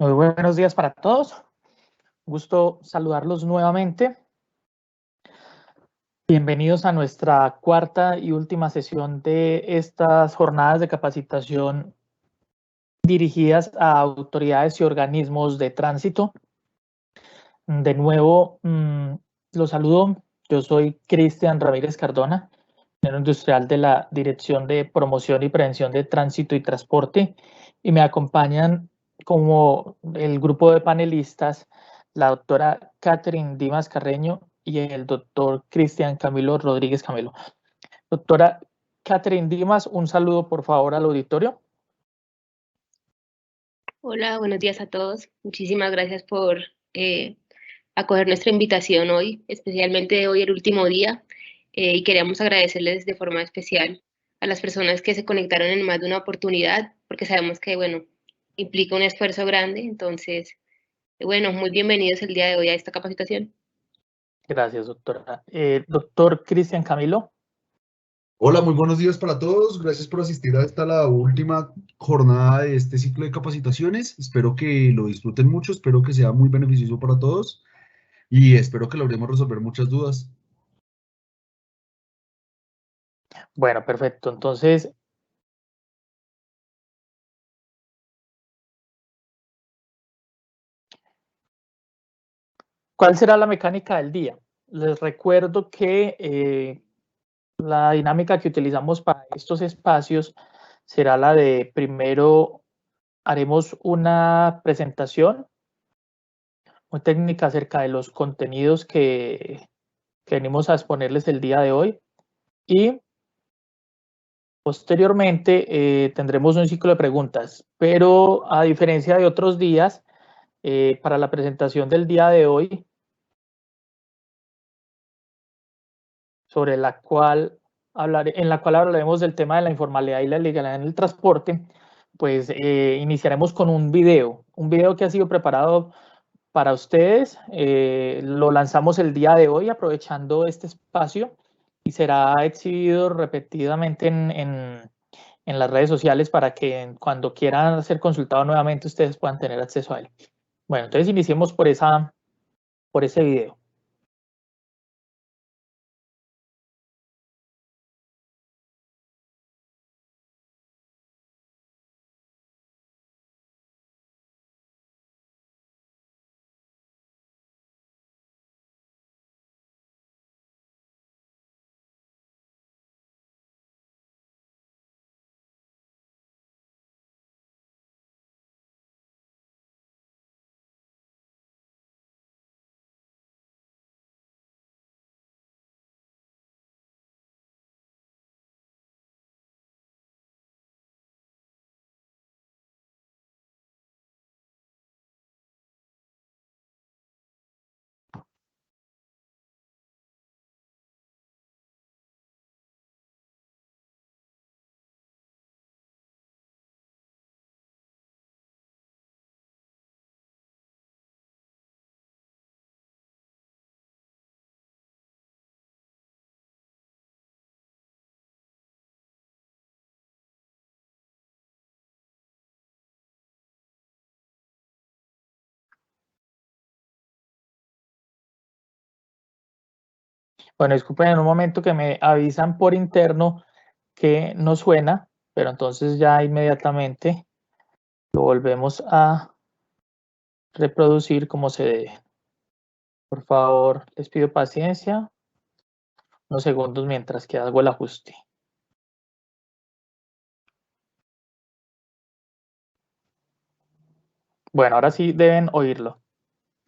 Muy buenos días para todos. Gusto saludarlos nuevamente. Bienvenidos a nuestra cuarta y última sesión de estas jornadas de capacitación dirigidas a autoridades y organismos de tránsito. De nuevo, los saludo. Yo soy Cristian Ramírez Cardona, ingeniero industrial de la Dirección de Promoción y Prevención de Tránsito y Transporte, y me acompañan como el grupo de panelistas la doctora Catherine Dimas Carreño y el doctor Cristian Camilo Rodríguez Camelo. Doctora Catherine Dimas, un saludo por favor al auditorio. Hola, buenos días a todos. Muchísimas gracias por acoger nuestra invitación hoy, especialmente hoy el último día, y queríamos agradecerles de forma especial a las personas que se conectaron en más de una oportunidad, porque sabemos que, bueno, implica un esfuerzo grande. Entonces, bueno, muy bienvenidos el día de hoy a esta capacitación. Gracias, doctora. Doctor Cristian Camilo. Hola, muy buenos días para todos. Gracias por asistir a la última jornada de este ciclo de capacitaciones. Espero que lo disfruten mucho, espero que sea muy beneficioso para todos y espero que logremos resolver muchas dudas. Bueno, perfecto. Entonces, ¿cuál será la mecánica del día? Les recuerdo que la dinámica que utilizamos para estos espacios será la de primero haremos una presentación muy técnica acerca de los contenidos que venimos a exponerles el día de hoy y posteriormente tendremos un ciclo de preguntas, pero a diferencia de otros días, para la presentación del día de hoy, en la cual hablaremos del tema de la informalidad y la ilegalidad en el transporte, pues iniciaremos con un video que ha sido preparado para ustedes. Lo lanzamos el día de hoy aprovechando este espacio y será exhibido repetidamente en las redes sociales para que cuando quieran ser consultados nuevamente ustedes puedan tener acceso a él. Bueno, entonces iniciemos por ese video. Bueno, disculpen en un momento que me avisan por interno que no suena, pero entonces ya inmediatamente lo volvemos a reproducir como se debe. Por favor, les pido paciencia, unos segundos mientras que hago el ajuste. Bueno, ahora sí deben oírlo.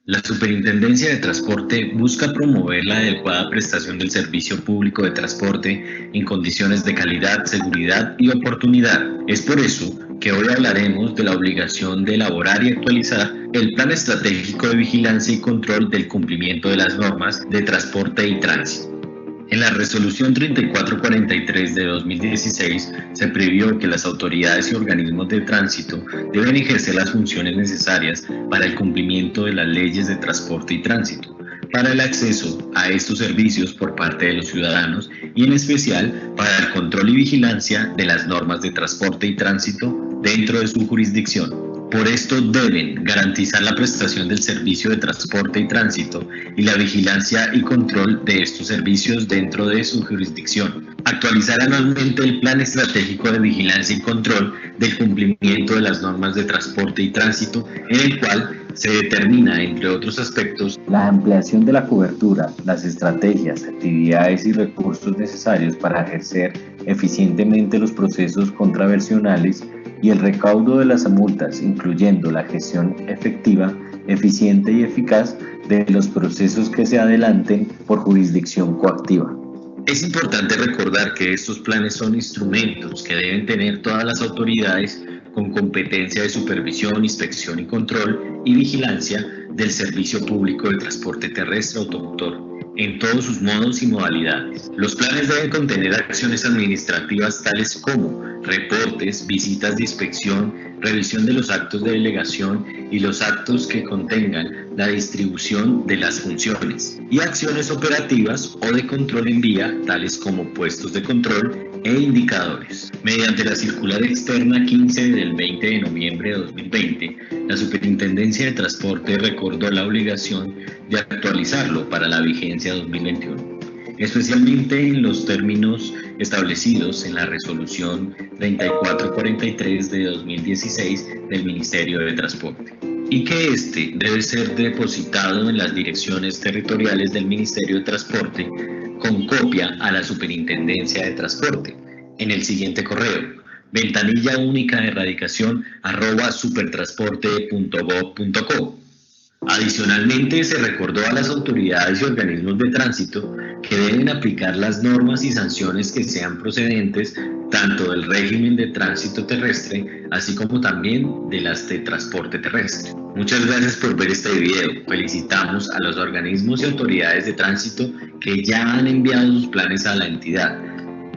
La Superintendencia de Transporte busca promover la adecuada prestación del servicio público de transporte en condiciones de calidad, seguridad y oportunidad. Es por eso que hoy hablaremos de la obligación de elaborar y actualizar el Plan Estratégico de Vigilancia y Control del cumplimiento de las normas de transporte y tránsito. En la resolución 3443 de 2016 se previó que las autoridades y organismos de tránsito deben ejercer las funciones necesarias para el cumplimiento de las leyes de transporte y tránsito, para el acceso a estos servicios por parte de los ciudadanos y en especial para el control y vigilancia de las normas de transporte y tránsito dentro de su jurisdicción. Por esto deben garantizar la prestación del servicio de transporte y tránsito y la vigilancia y control de estos servicios dentro de su jurisdicción. Actualizar anualmente el Plan Estratégico de Vigilancia y Control del cumplimiento de las normas de transporte y tránsito, en el cual se determina, entre otros aspectos, la ampliación de la cobertura, las estrategias, actividades y recursos necesarios para ejercer eficientemente los procesos contravencionales y el recaudo de las multas, incluyendo la gestión efectiva, eficiente y eficaz de los procesos que se adelanten por jurisdicción coactiva. Es importante recordar que estos planes son instrumentos que deben tener todas las autoridades con competencia de supervisión, inspección y control y vigilancia del servicio público de transporte terrestre automotor en todos sus modos y modalidades. Los planes deben contener acciones administrativas tales como reportes, visitas de inspección, revisión de los actos de delegación y los actos que contengan la distribución de las funciones, y acciones operativas o de control en vía, tales como puestos de control e indicadores. Mediante la circular externa 15 del 20 de noviembre de 2020, la Superintendencia de Transporte recordó la obligación de actualizarlo para la vigencia 2021, especialmente en los términos establecidos en la Resolución 3443 de 2016 del Ministerio de Transporte, y que este debe ser depositado en las direcciones territoriales del Ministerio de Transporte con copia a la Superintendencia de Transporte en el siguiente correo: ventanilla_erradicación@supertransporte.gov.co. Adicionalmente, se recordó a las autoridades y organismos de tránsito que deben aplicar las normas y sanciones que sean procedentes tanto del régimen de tránsito terrestre, así como también de las de transporte terrestre. Muchas gracias por ver este video. Felicitamos a los organismos y autoridades de tránsito que ya han enviado sus planes a la entidad,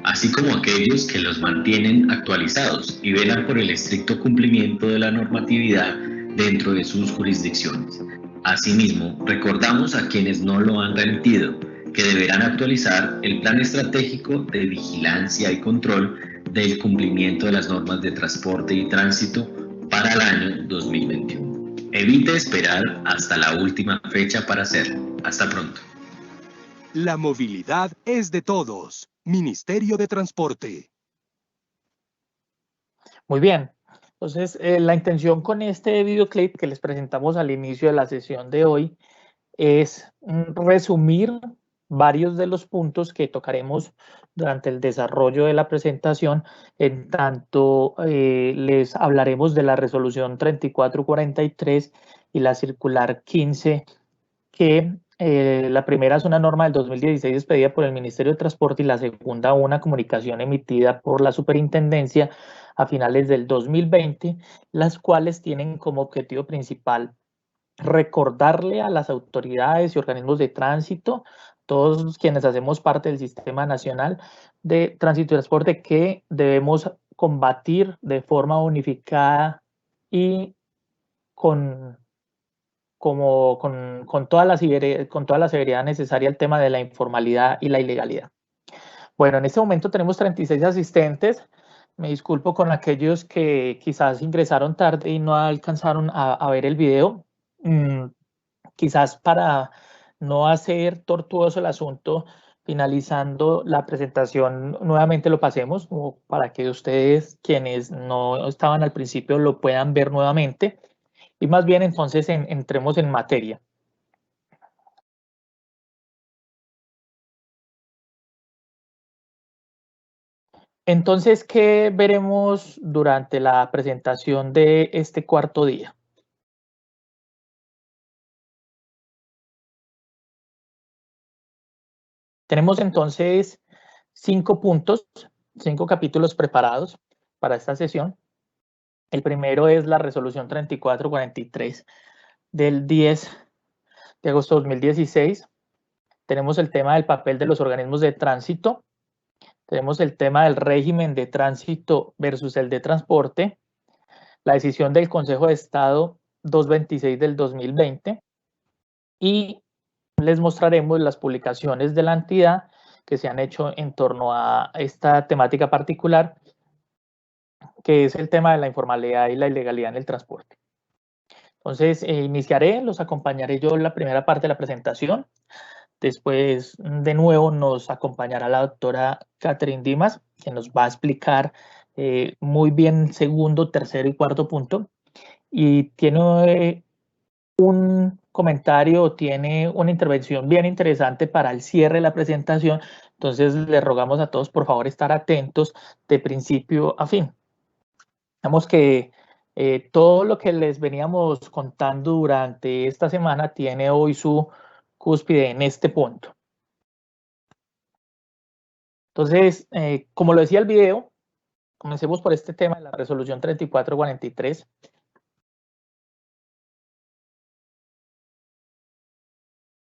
así como aquellos que los mantienen actualizados y velan por el estricto cumplimiento de la normatividad dentro de sus jurisdicciones. Asimismo, recordamos a quienes no lo han remitido que deberán actualizar el Plan Estratégico de Vigilancia y Control del cumplimiento de las normas de transporte y tránsito para el año 2021. Evite esperar hasta la última fecha para hacerlo. Hasta pronto. La movilidad es de todos. Ministerio de Transporte. Muy bien. Entonces, la intención con este videoclip que les presentamos al inicio de la sesión de hoy es resumir varios de los puntos que tocaremos durante el desarrollo de la presentación. En tanto, les hablaremos de la resolución 3443 y la circular 15, que la primera es una norma del 2016 expedida por el Ministerio de Transporte y la segunda una comunicación emitida por la Superintendencia a finales del 2020, las cuales tienen como objetivo principal recordarle a las autoridades y organismos de tránsito, todos quienes hacemos parte del Sistema Nacional de Tránsito y Transporte, que debemos combatir de forma unificada y con toda la severidad necesaria el tema de la informalidad y la ilegalidad. Bueno, en este momento tenemos 36 asistentes. Me disculpo con aquellos que quizás ingresaron tarde y no alcanzaron a ver el video. Quizás para no hacer tortuoso el asunto, finalizando la presentación, nuevamente lo pasemos, como para que ustedes, quienes no estaban al principio, lo puedan ver nuevamente. Y más bien, entonces, entremos en materia. Entonces, ¿qué veremos durante la presentación de este cuarto día? Tenemos entonces 5 puntos, 5 capítulos preparados para esta sesión. El primero es la resolución 3443 del 10 de agosto de 2016. Tenemos el tema del papel de los organismos de tránsito. Tenemos el tema del régimen de tránsito versus el de transporte, la decisión del Consejo de Estado 226 del 2020, y les mostraremos las publicaciones de la entidad que se han hecho en torno a esta temática particular, que es el tema de la informalidad y la ilegalidad en el transporte. Entonces, iniciaré, los acompañaré yo en la primera parte de la presentación. Después, de nuevo, nos acompañará la doctora Catherine Dimas, que nos va a explicar muy bien el segundo, tercero y cuarto punto. Y tiene un comentario, tiene una intervención bien interesante para el cierre de la presentación. Entonces, les rogamos a todos, por favor, estar atentos de principio a fin. Digamos que todo lo que les veníamos contando durante esta semana tiene hoy su cúspide en este punto. Entonces, como lo decía el video, comencemos por este tema de la resolución 3443.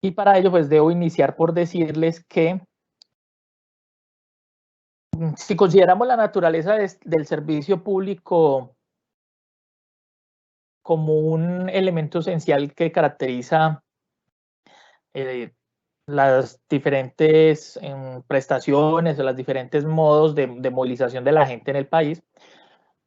Y para ello, pues debo iniciar por decirles que si consideramos la naturaleza del servicio público como un elemento esencial que caracteriza las diferentes prestaciones o los diferentes modos de movilización de la gente en el país,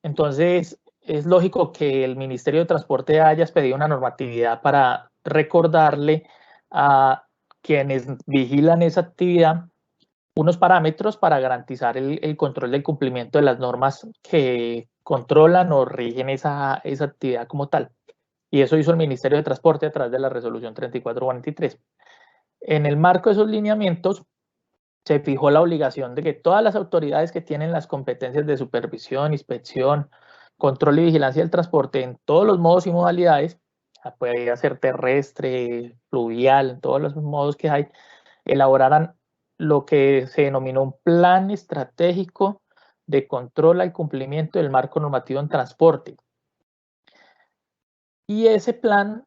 entonces es lógico que el Ministerio de Transporte haya expedido una normatividad para recordarle a quienes vigilan esa actividad unos parámetros para garantizar el control del cumplimiento de las normas que controlan o rigen esa actividad como tal. Y eso hizo el Ministerio de Transporte a través de la resolución 3443. En el marco de esos lineamientos, se fijó la obligación de que todas las autoridades que tienen las competencias de supervisión, inspección, control y vigilancia del transporte en todos los modos y modalidades, puede ser terrestre, fluvial, en todos los modos que hay, elaboraran lo que se denominó un plan estratégico de control al cumplimiento del marco normativo en transporte. Y ese plan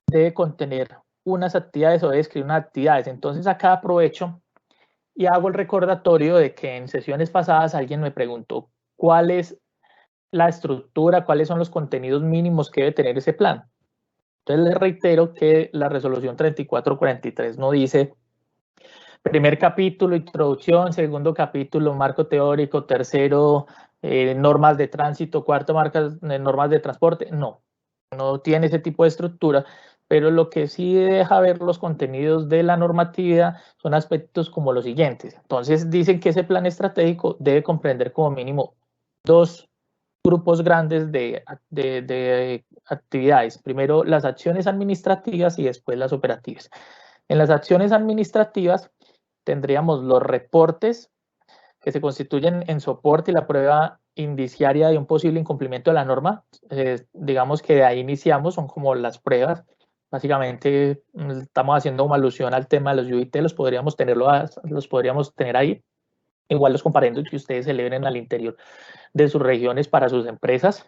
debe contener unas actividades o debe describir unas actividades. Entonces acá aprovecho y hago el recordatorio de que en sesiones pasadas alguien me preguntó cuál es la estructura, cuáles son los contenidos mínimos que debe tener ese plan. Entonces les reitero que la resolución 3443 no dice primer capítulo, introducción, segundo capítulo, marco teórico, tercero, normas de tránsito, cuarto, normas de transporte. No, no tiene ese tipo de estructura, pero lo que sí deja ver los contenidos de la normatividad son aspectos como los siguientes. Entonces dicen que ese plan estratégico debe comprender como mínimo dos grupos grandes de actividades. Primero las acciones administrativas y después las operativas. En las acciones administrativas tendríamos los reportes que se constituyen en soporte y la prueba indiciaria de un posible incumplimiento de la norma. Digamos que de ahí iniciamos, son como las pruebas. Básicamente estamos haciendo una alusión al tema de los UIT, los podríamos tener ahí. Igual los comparendos que ustedes celebren al interior de sus regiones para sus empresas.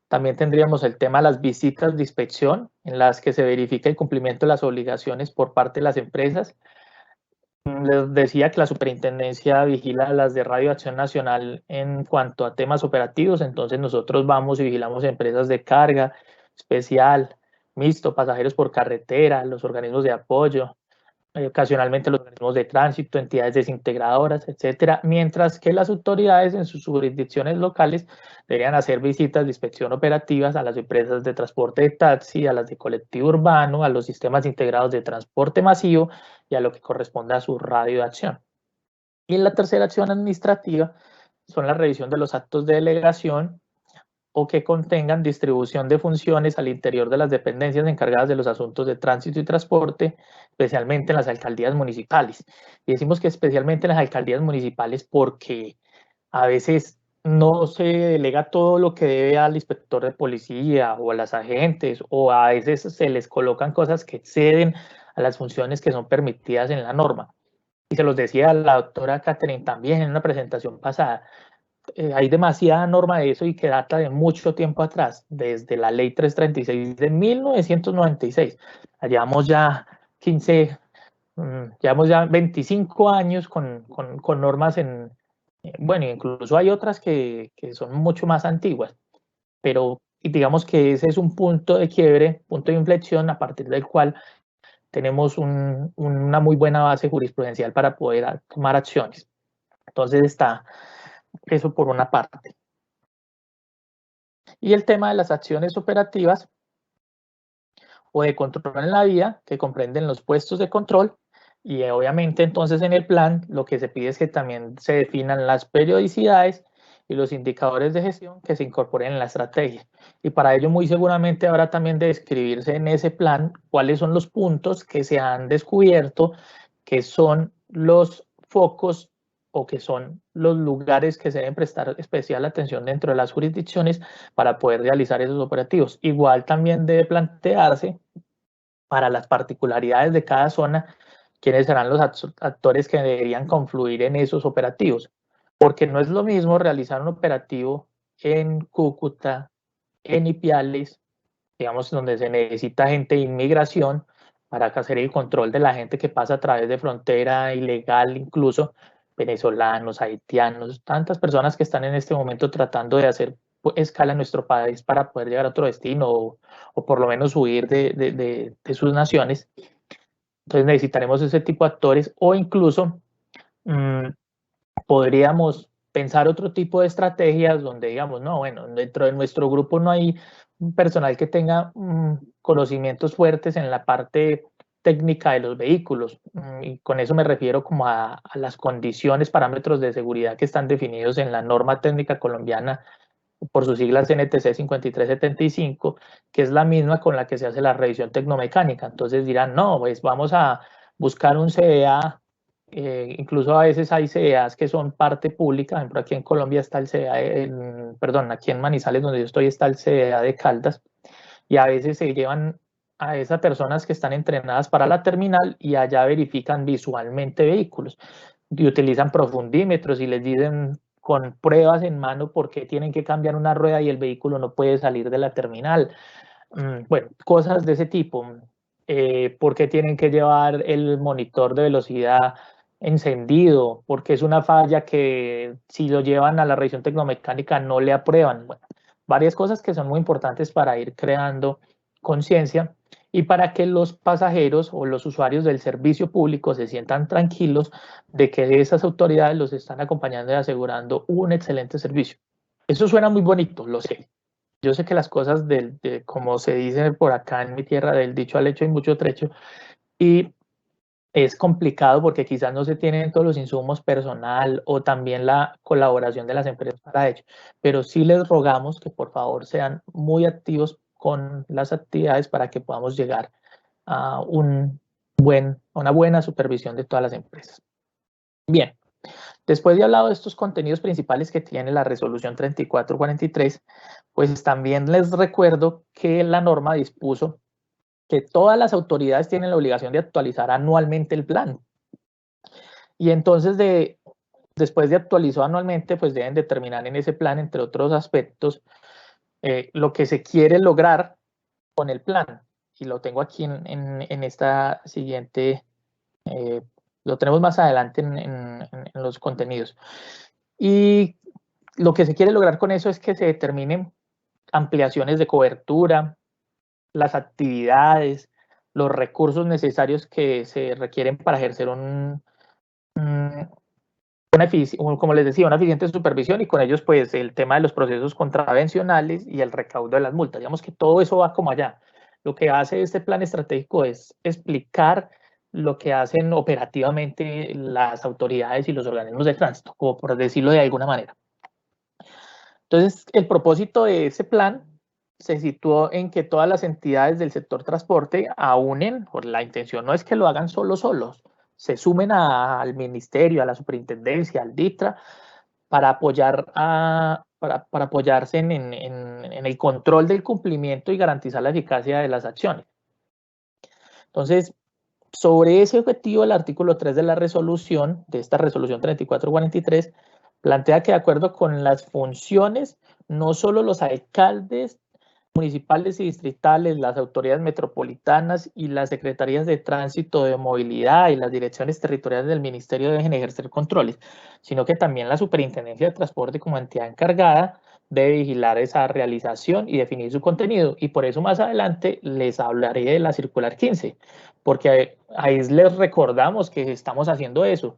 También tendríamos el tema de las visitas de inspección, en las que se verifica el cumplimiento de las obligaciones por parte de las empresas. Les decía que la superintendencia vigila las de Radio Acción Nacional en cuanto a temas operativos, entonces nosotros vamos y vigilamos empresas de carga, especial, mixto, pasajeros por carretera, los organismos de apoyo, ocasionalmente los organismos de tránsito, entidades desintegradoras, etcétera, mientras que las autoridades en sus jurisdicciones locales deberían hacer visitas de inspección operativas a las empresas de transporte de taxi, a las de colectivo urbano, a los sistemas integrados de transporte masivo y a lo que corresponde a su radio de acción. Y en la tercera acción administrativa son la revisión de los actos de delegación o que contengan distribución de funciones al interior de las dependencias encargadas de los asuntos de tránsito y transporte, especialmente en las alcaldías municipales. Y decimos que especialmente en las alcaldías municipales porque a veces no se delega todo lo que debe al inspector de policía o a las agentes, o a veces se les colocan cosas que exceden a las funciones que son permitidas en la norma. Y se los decía la doctora Catherine también en una presentación pasada. Hay demasiada norma de eso y que data de mucho tiempo atrás, desde la ley 336 de 1996. Llevamos ya 15, llevamos ya 25 años con normas bueno, incluso hay otras que son mucho más antiguas, pero digamos que ese es un punto de quiebre, punto de inflexión a partir del cual tenemos una muy buena base jurisprudencial para poder tomar acciones. Entonces está eso por una parte. y el tema de las acciones operativas o de control en la vía, que comprenden los puestos de control, y obviamente entonces en el plan lo que se pide es que también se definan las periodicidades y los indicadores de gestión que se incorporen en la estrategia. Y para ello muy seguramente habrá también de describirse en ese plan cuáles son los puntos que se han descubierto, que son los focos o que son los lugares que se deben prestar especial atención dentro de las jurisdicciones para poder realizar esos operativos. Igual también debe plantearse para las particularidades de cada zona quiénes serán los actores que deberían confluir en esos operativos, porque no es lo mismo realizar un operativo en Cúcuta, en Ipiales, digamos, donde se necesita gente de inmigración para hacer el control de la gente que pasa a través de frontera ilegal, incluso venezolanos, haitianos, tantas personas que están en este momento tratando de hacer escala en nuestro país para poder llegar a otro destino o por lo menos huir de sus naciones. Entonces necesitaremos ese tipo de actores o incluso podríamos pensar otro tipo de estrategias donde digamos, no, bueno, dentro de nuestro grupo no hay un personal que tenga conocimientos fuertes en la parte técnica de los vehículos, y con eso me refiero como a las condiciones, parámetros de seguridad que están definidos en la norma técnica colombiana, por sus siglas NTC 5375, que es la misma con la que se hace la revisión tecnomecánica. Entonces dirán, no, pues vamos a buscar un CDA, incluso a veces hay CDAs que son parte pública. Por ejemplo, aquí en Colombia está el CDA, perdón, aquí en Manizales, donde yo estoy, está el CDA de Caldas, y a veces se llevan a esas personas que están entrenadas para la terminal y allá verifican visualmente vehículos y utilizan profundímetros y les dicen con pruebas en mano por qué tienen que cambiar una rueda y el vehículo no puede salir de la terminal. Bueno, cosas de ese tipo. ¿Por qué tienen que llevar el monitor de velocidad encendido? Porque es una falla que si lo llevan a la revisión tecnomecánica no le aprueban. Bueno, varias cosas que son muy importantes para ir creando conciencia y para que los pasajeros o los usuarios del servicio público se sientan tranquilos de que esas autoridades los están acompañando y asegurando un excelente servicio. Eso suena muy bonito, lo sé. Yo sé que las cosas, como se dice por acá en mi tierra, del dicho al hecho hay mucho trecho, y es complicado porque quizás no se tienen todos los insumos personal o también la colaboración de las empresas para ello, pero sí les rogamos que por favor sean muy activos con las actividades para que podamos llegar a una buena supervisión de todas las empresas. Bien, después de hablado de estos contenidos principales que tiene la resolución 3443, pues también les recuerdo que la norma dispuso que todas las autoridades tienen la obligación de actualizar anualmente el plan. Y entonces, después de actualizar anualmente, pues deben determinar en ese plan, entre otros aspectos, lo que se quiere lograr con el plan. Y lo tengo aquí en esta siguiente, lo tenemos más adelante en los contenidos. Y lo que se quiere lograr con eso es que se determinen ampliaciones de cobertura, las actividades, los recursos necesarios que se requieren para ejercer como les decía, una eficiente supervisión, y con ellos pues el tema de los procesos contravencionales y el recaudo de las multas. Digamos que todo eso va como allá. Lo que hace este plan estratégico es explicar lo que hacen operativamente las autoridades y los organismos de tránsito, como por decirlo de alguna manera. Entonces, el propósito de ese plan se situó en que todas las entidades del sector transporte aúnen, por la intención no es que lo hagan solos, se sumen al ministerio, a la superintendencia, al DITRA, para apoyarse en el control del cumplimiento y garantizar la eficacia de las acciones. Entonces, sobre ese objetivo, el artículo 3 de la resolución, de esta resolución 3443, plantea que de acuerdo con las funciones, no solo los alcaldes municipales y distritales, las autoridades metropolitanas y las secretarías de tránsito, de movilidad y las direcciones territoriales del ministerio deben ejercer controles, sino que también la superintendencia de transporte como entidad encargada debe vigilar esa realización y definir su contenido. Y por eso más adelante les hablaré de la circular 15, porque ahí les recordamos que estamos haciendo eso.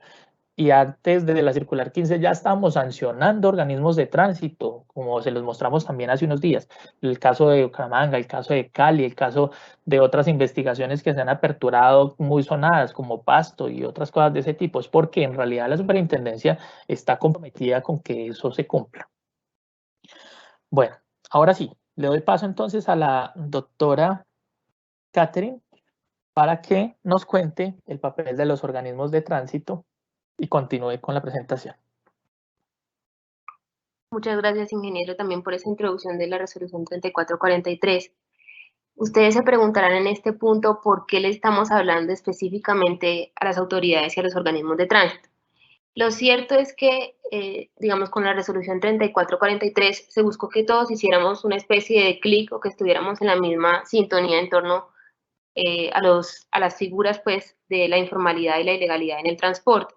y antes de la circular 15 ya estábamos sancionando organismos de tránsito, como se los mostramos también hace unos días. El caso de Bucaramanga, el caso de Cali, el caso de otras investigaciones que se han aperturado muy sonadas, como Pasto y otras cosas de ese tipo. Es porque en realidad la superintendencia está comprometida con que eso se cumpla. Bueno, ahora sí, le doy paso entonces a la doctora Catherine para que nos cuente el papel de los organismos de tránsito y continúe con la presentación. Muchas gracias, ingeniero, también por esa introducción de la resolución 3443. Ustedes se preguntarán en este punto por qué le estamos hablando específicamente a las autoridades y a los organismos de tránsito. Lo cierto es que, digamos, con la resolución 3443 se buscó que todos hiciéramos una especie de clic o que estuviéramos en la misma sintonía en torno a las figuras, pues, de la informalidad y la ilegalidad en el transporte.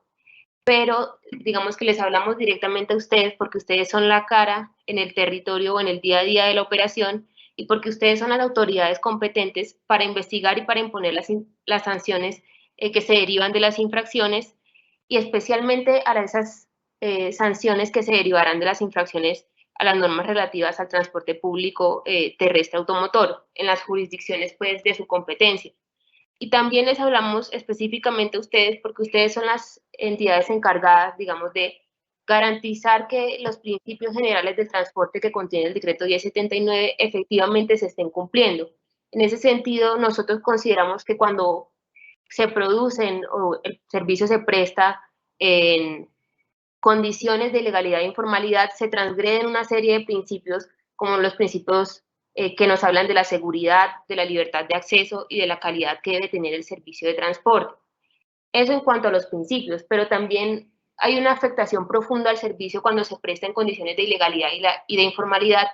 Pero digamos que les hablamos directamente a ustedes porque ustedes son la cara en el territorio o en el día a día de la operación y porque ustedes son las autoridades competentes para investigar y para imponer las sanciones que se derivan de las infracciones y especialmente a esas sanciones que se derivarán de las infracciones a las normas relativas al transporte público terrestre automotor en las jurisdicciones, pues, de su competencia. Y también les hablamos específicamente a ustedes porque ustedes son las entidades encargadas, digamos, de garantizar que los principios generales del transporte que contiene el decreto 1079 efectivamente se estén cumpliendo. En ese sentido, nosotros consideramos que cuando se producen o el servicio se presta en condiciones de ilegalidad e informalidad, se transgreden una serie de principios como los principios que nos hablan de la seguridad, de la libertad de acceso y de la calidad que debe tener el servicio de transporte. Eso en cuanto a los principios, pero también hay una afectación profunda al servicio cuando se presta en condiciones de ilegalidad y de informalidad,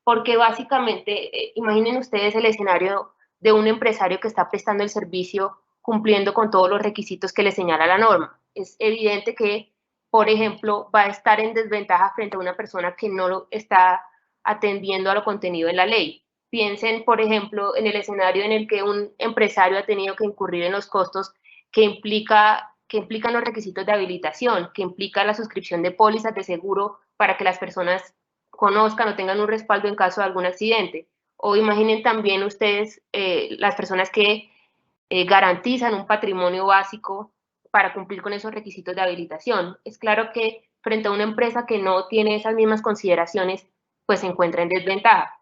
porque básicamente, imaginen ustedes el escenario de un empresario que está prestando el servicio cumpliendo con todos los requisitos que le señala la norma. Es evidente que, por ejemplo, va a estar en desventaja frente a una persona que no está atendiendo a lo contenido en la ley. Piensen, por ejemplo, en el escenario en el que un empresario ha tenido que incurrir en los costos que implican los requisitos de habilitación, que implica la suscripción de pólizas de seguro para que las personas conozcan o tengan un respaldo en caso de algún accidente. O imaginen también ustedes las personas que garantizan un patrimonio básico para cumplir con esos requisitos de habilitación. Es claro que frente a una empresa que no tiene esas mismas consideraciones, pues se encuentra en desventaja.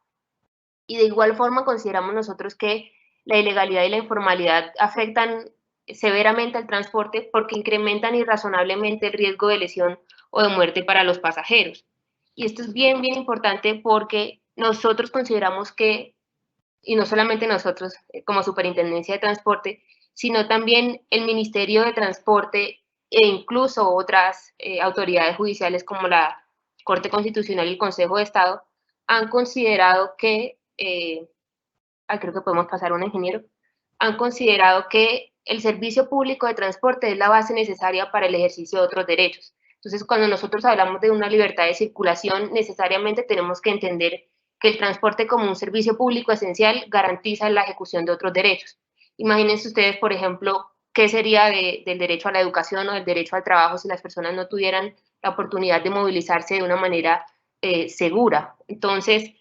Y de igual forma consideramos nosotros que la ilegalidad y la informalidad afectan severamente al transporte porque incrementan irrazonablemente el riesgo de lesión o de muerte para los pasajeros. Y esto es bien, bien importante porque nosotros consideramos que, y no solamente nosotros como Superintendencia de Transporte, sino también el Ministerio de Transporte e incluso otras autoridades judiciales como la Corte Constitucional y el Consejo de Estado han considerado que, creo que podemos pasar a un ingeniero, han considerado que el servicio público de transporte es la base necesaria para el ejercicio de otros derechos. Entonces, cuando nosotros hablamos de una libertad de circulación, necesariamente tenemos que entender que el transporte como un servicio público esencial garantiza la ejecución de otros derechos. Imagínense ustedes, por ejemplo, qué sería del derecho a la educación o del derecho al trabajo si las personas no tuvieran la oportunidad de movilizarse de una manera segura. Entonces,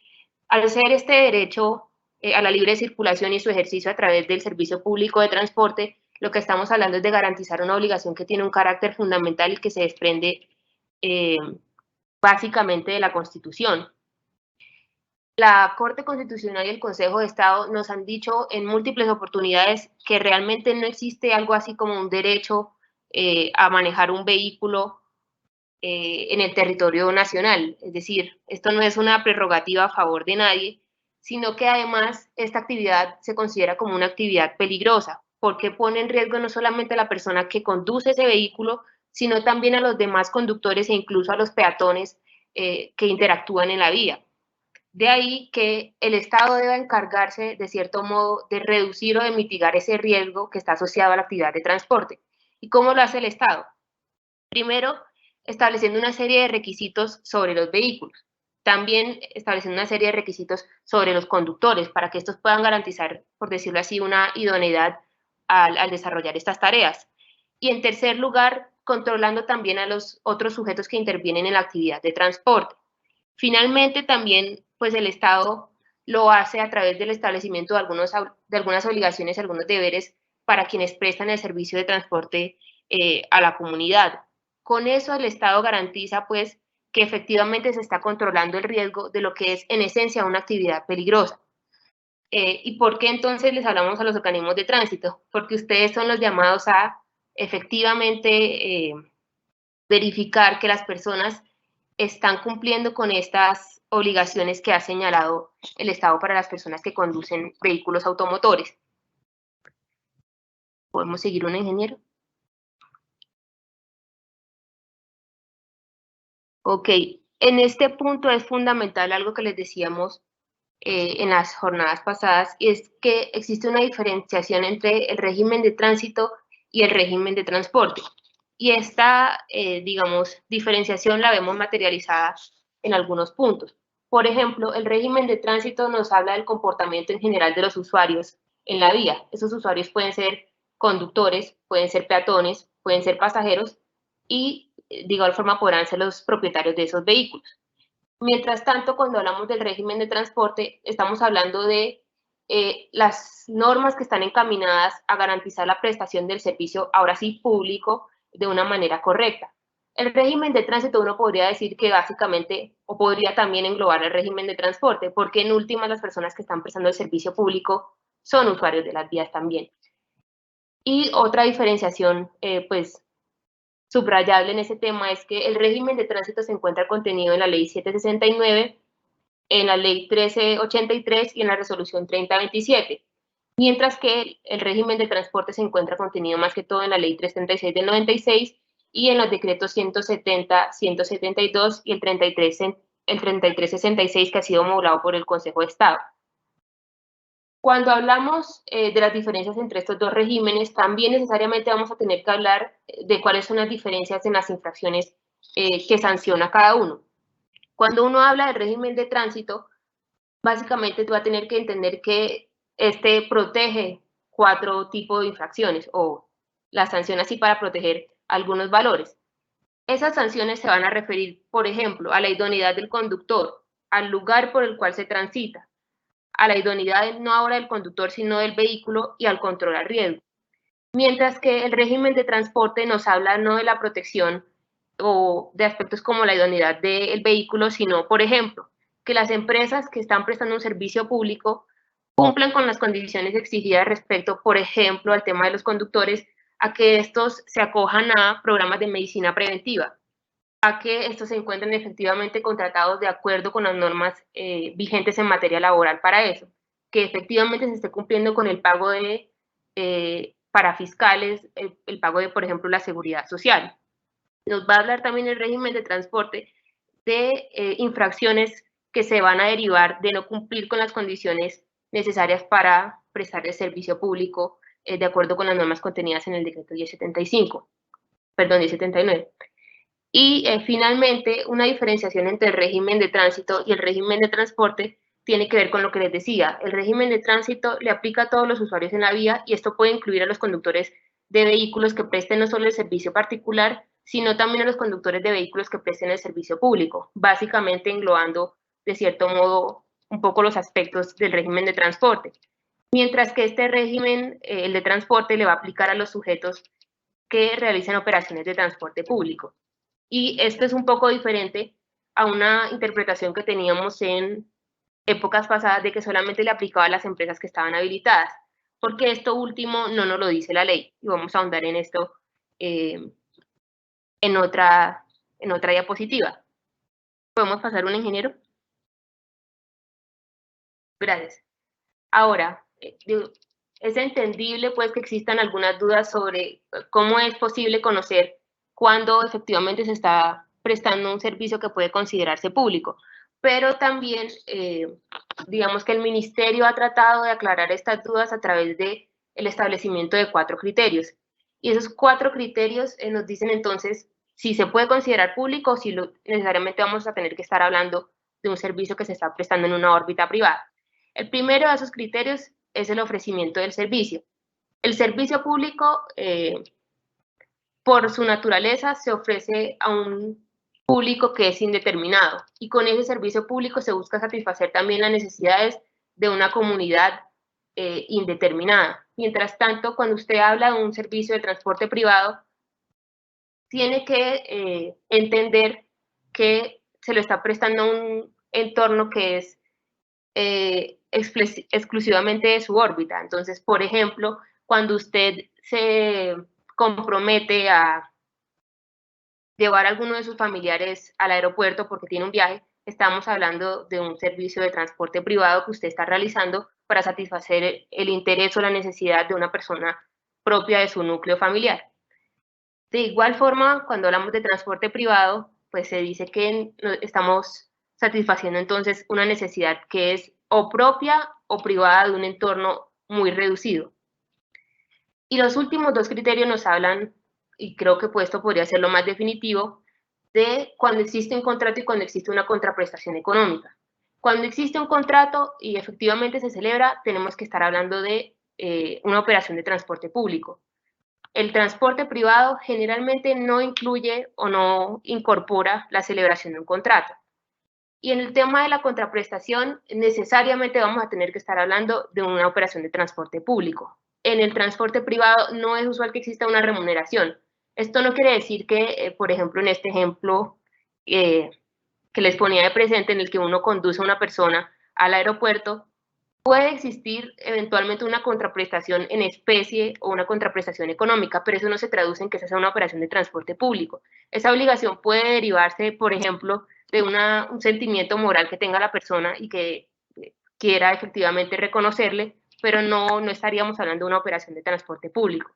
al ser este derecho a la libre circulación y su ejercicio a través del servicio público de transporte, lo que estamos hablando es de garantizar una obligación que tiene un carácter fundamental y que se desprende básicamente de la Constitución. La Corte Constitucional y el Consejo de Estado nos han dicho en múltiples oportunidades que realmente no existe algo así como un derecho a manejar un vehículo en el territorio nacional. Es decir, esto no es una prerrogativa a favor de nadie, sino que además esta actividad se considera como una actividad peligrosa, porque pone en riesgo no solamente a la persona que conduce ese vehículo, sino también a los demás conductores e incluso a los peatones que interactúan en la vía. De ahí que el Estado debe encargarse, de cierto modo, de reducir o de mitigar ese riesgo que está asociado a la actividad de transporte. ¿Y cómo lo hace el Estado? Primero, estableciendo una serie de requisitos sobre los vehículos. También estableciendo una serie de requisitos sobre los conductores para que estos puedan garantizar, por decirlo así, una idoneidad al desarrollar estas tareas. Y en tercer lugar, controlando también a los otros sujetos que intervienen en la actividad de transporte. Finalmente, también pues el Estado lo hace a través del establecimiento de algunas obligaciones, algunos deberes para quienes prestan el servicio de transporte a la comunidad. Con eso el Estado garantiza pues que efectivamente se está controlando el riesgo de lo que es en esencia una actividad peligrosa. ¿Y por qué entonces les hablamos a los organismos de tránsito? Porque ustedes son los llamados a efectivamente verificar que las personas están cumpliendo con estas obligaciones que ha señalado el Estado para las personas que conducen vehículos automotores. ¿Podemos seguir, un ingeniero? Ok, en este punto es fundamental algo que les decíamos en las jornadas pasadas, y es que existe una diferenciación entre el régimen de tránsito y el régimen de transporte. Y esta, digamos, diferenciación la vemos materializada en algunos puntos. Por ejemplo, el régimen de tránsito nos habla del comportamiento en general de los usuarios en la vía. Esos usuarios pueden ser conductores, pueden ser peatones, pueden ser pasajeros y de igual forma podrán ser los propietarios de esos vehículos. Mientras tanto, cuando hablamos del régimen de transporte, estamos hablando de las normas que están encaminadas a garantizar la prestación del servicio, ahora sí público, de una manera correcta. El régimen de tránsito uno podría decir que básicamente, o podría también englobar el régimen de transporte, porque en últimas las personas que están prestando el servicio público son usuarios de las vías también. Y otra diferenciación, pues, subrayable en ese tema es que el régimen de tránsito se encuentra contenido en la Ley 769, en la Ley 1383 y en la Resolución 3027, mientras que el régimen de transporte se encuentra contenido más que todo en la Ley 336 del 96 y en los decretos 170, 172 y el 3366 que ha sido homologado por el Consejo de Estado. Cuando hablamos de las diferencias entre estos dos regímenes, también necesariamente vamos a tener que hablar de cuáles son las diferencias en las infracciones que sanciona cada uno. Cuando uno habla del régimen de tránsito, básicamente tú vas a tener que entender que este protege 4 tipos de infracciones o las sanciona así para proteger algunos valores. Esas sanciones se van a referir, por ejemplo, a la idoneidad del conductor, al lugar por el cual se transita, a la idoneidad no ahora del conductor, sino del vehículo y al control al riesgo. Mientras que el régimen de transporte nos habla no de la protección o de aspectos como la idoneidad del vehículo, sino, por ejemplo, que las empresas que están prestando un servicio público cumplan con las condiciones exigidas respecto, por ejemplo, al tema de los conductores, a que estos se acojan a programas de medicina preventiva, a que estos se encuentren efectivamente contratados de acuerdo con las normas vigentes en materia laboral para eso, que efectivamente se esté cumpliendo con el pago de parafiscales, el pago de, por ejemplo, la seguridad social. Nos va a hablar también el régimen de transporte de infracciones que se van a derivar de no cumplir con las condiciones necesarias para prestar el servicio público de acuerdo con las normas contenidas en el decreto 1079. Y finalmente, una diferenciación entre el régimen de tránsito y el régimen de transporte tiene que ver con lo que les decía. El régimen de tránsito le aplica a todos los usuarios en la vía y esto puede incluir a los conductores de vehículos que presten no solo el servicio particular, sino también a los conductores de vehículos que presten el servicio público, básicamente englobando de cierto modo un poco los aspectos del régimen de transporte. Mientras que este régimen, el de transporte, le va a aplicar a los sujetos que realizan operaciones de transporte público. Y esto es un poco diferente a una interpretación que teníamos en épocas pasadas de que solamente le aplicaba a las empresas que estaban habilitadas, porque esto último no nos lo dice la ley, y vamos a ahondar en esto en otra diapositiva. ¿Podemos pasar un ingeniero? Gracias. Ahora, es entendible pues que existan algunas dudas sobre cómo es posible conocer cuándo efectivamente se está prestando un servicio que puede considerarse público, pero también digamos que el ministerio ha tratado de aclarar estas dudas a través del establecimiento de 4 criterios. Y esos 4 criterios nos dicen entonces si se puede considerar público o si necesariamente vamos a tener que estar hablando de un servicio que se está prestando en una órbita privada. El primero de esos criterios es el ofrecimiento del servicio. El servicio público por su naturaleza se ofrece a un público que es indeterminado, y con ese servicio público se busca satisfacer también las necesidades de una comunidad indeterminada. Mientras tanto, cuando usted habla de un servicio de transporte privado, tiene que entender que se lo está prestando a un entorno que es exclusivamente de su órbita. Entonces, por ejemplo, cuando usted se compromete a llevar a alguno de sus familiares al aeropuerto porque tiene un viaje, estamos hablando de un servicio de transporte privado que usted está realizando para satisfacer el interés o la necesidad de una persona propia de su núcleo familiar. De igual forma, cuando hablamos de transporte privado, pues se dice que estamos satisfaciendo entonces una necesidad que es o propia o privada de un entorno muy reducido. Y los últimos dos criterios nos hablan, y creo que pues esto podría ser lo más definitivo, de cuando existe un contrato y cuando existe una contraprestación económica. Cuando existe un contrato y efectivamente se celebra, tenemos que estar hablando de una operación de transporte público. El transporte privado generalmente no incluye o no incorpora la celebración de un contrato. Y en el tema de la contraprestación, necesariamente vamos a tener que estar hablando de una operación de transporte público. En el transporte privado no es usual que exista una remuneración. Esto no quiere decir que, por ejemplo, en este ejemplo que les ponía de presente, en el que uno conduce a una persona al aeropuerto, puede existir eventualmente una contraprestación en especie o una contraprestación económica, pero eso no se traduce en que esa sea una operación de transporte público. Esa obligación puede derivarse, por ejemplo, de un sentimiento moral que tenga la persona y que quiera efectivamente reconocerle, pero no estaríamos hablando de una operación de transporte público.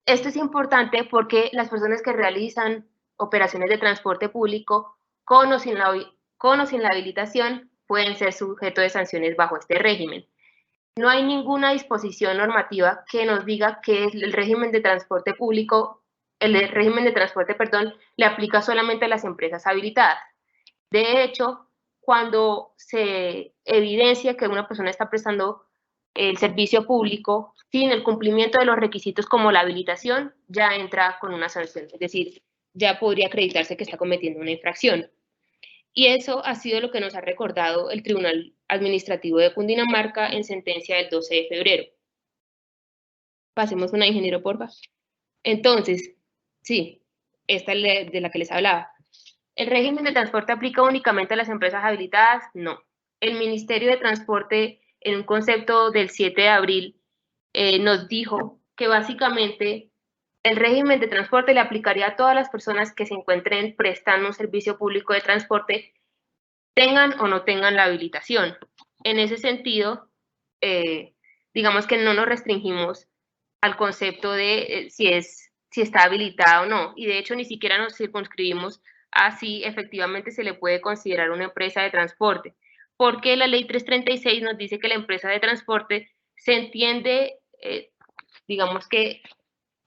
Esto es importante porque las personas que realizan operaciones de transporte público con o sin la habilitación pueden ser sujetos de sanciones bajo este régimen. No hay ninguna disposición normativa que nos diga que el régimen de transporte público, le aplica solamente a las empresas habilitadas. De hecho, cuando se evidencia que una persona está prestando el servicio público sin el cumplimiento de los requisitos como la habilitación, ya entra con una sanción, es decir, ya podría acreditarse que está cometiendo una infracción. Y eso ha sido lo que nos ha recordado el Tribunal Administrativo de Cundinamarca en sentencia del 12 de febrero. Pasemos una, ingeniero, porfa. Entonces, sí, esta es de la que les hablaba. ¿El régimen de transporte aplica únicamente a las empresas habilitadas? No. El Ministerio de Transporte, en un concepto del 7 de abril, nos dijo que básicamente el régimen de transporte le aplicaría a todas las personas que se encuentren prestando un servicio público de transporte, tengan o no tengan la habilitación. En ese sentido, digamos que no nos restringimos al concepto de si está habilitada o no, y de hecho ni siquiera nos circunscribimos a si efectivamente se le puede considerar una empresa de transporte, porque la ley 336 nos dice que la empresa de transporte se entiende, digamos que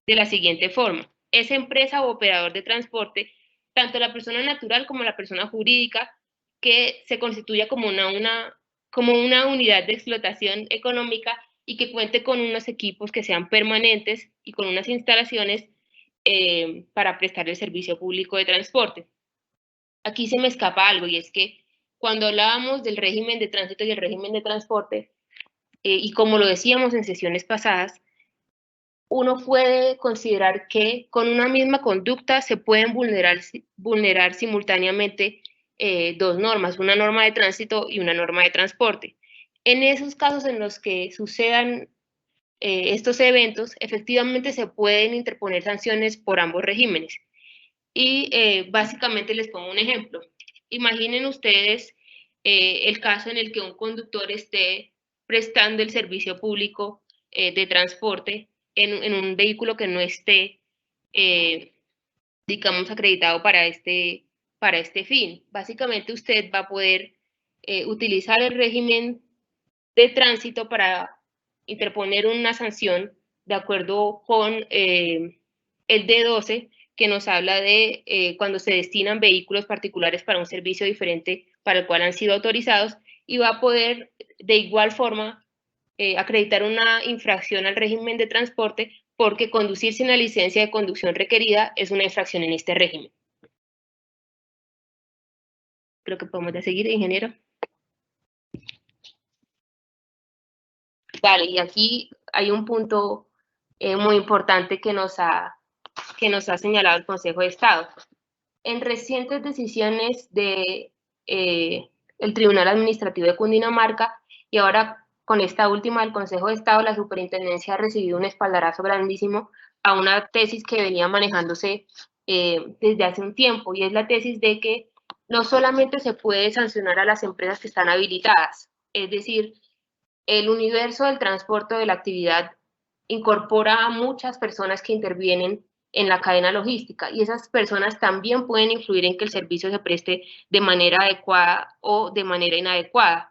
de la siguiente forma: es empresa o operador de transporte, tanto la persona natural como la persona jurídica, que se constituya como una unidad de explotación económica y que cuente con unos equipos que sean permanentes y con unas instalaciones para prestar el servicio público de transporte. Aquí se me escapa algo, y es que cuando hablábamos del régimen de tránsito y el régimen de transporte, y como lo decíamos en sesiones pasadas, uno puede considerar que con una misma conducta se pueden vulnerar simultáneamente dos normas, una norma de tránsito y una norma de transporte. En esos casos en los que sucedan estos eventos, efectivamente se pueden interponer sanciones por ambos regímenes. Y básicamente les pongo un ejemplo. Imaginen ustedes el caso en el que un conductor esté prestando el servicio público de transporte en un vehículo que no esté, digamos, acreditado para este fin. Básicamente usted va a poder utilizar el régimen de tránsito para interponer una sanción de acuerdo con el D12, que nos habla de cuando se destinan vehículos particulares para un servicio diferente para el cual han sido autorizados, y va a poder de igual forma acreditar una infracción al régimen de transporte porque conducir sin la licencia de conducción requerida es una infracción en este régimen. Creo que podemos ya seguir, ingeniero. Vale, y aquí hay un punto muy importante que nos ha señalado el Consejo de Estado. En recientes decisiones de el Tribunal Administrativo de Cundinamarca y ahora con esta última del Consejo de Estado, la Superintendencia ha recibido un espaldarazo grandísimo a una tesis que venía manejándose desde hace un tiempo, y es la tesis de que no solamente se puede sancionar a las empresas que están habilitadas, es decir, el universo del transporte de la actividad incorpora a muchas personas que intervienen en la cadena logística, y esas personas también pueden influir en que el servicio se preste de manera adecuada o de manera inadecuada.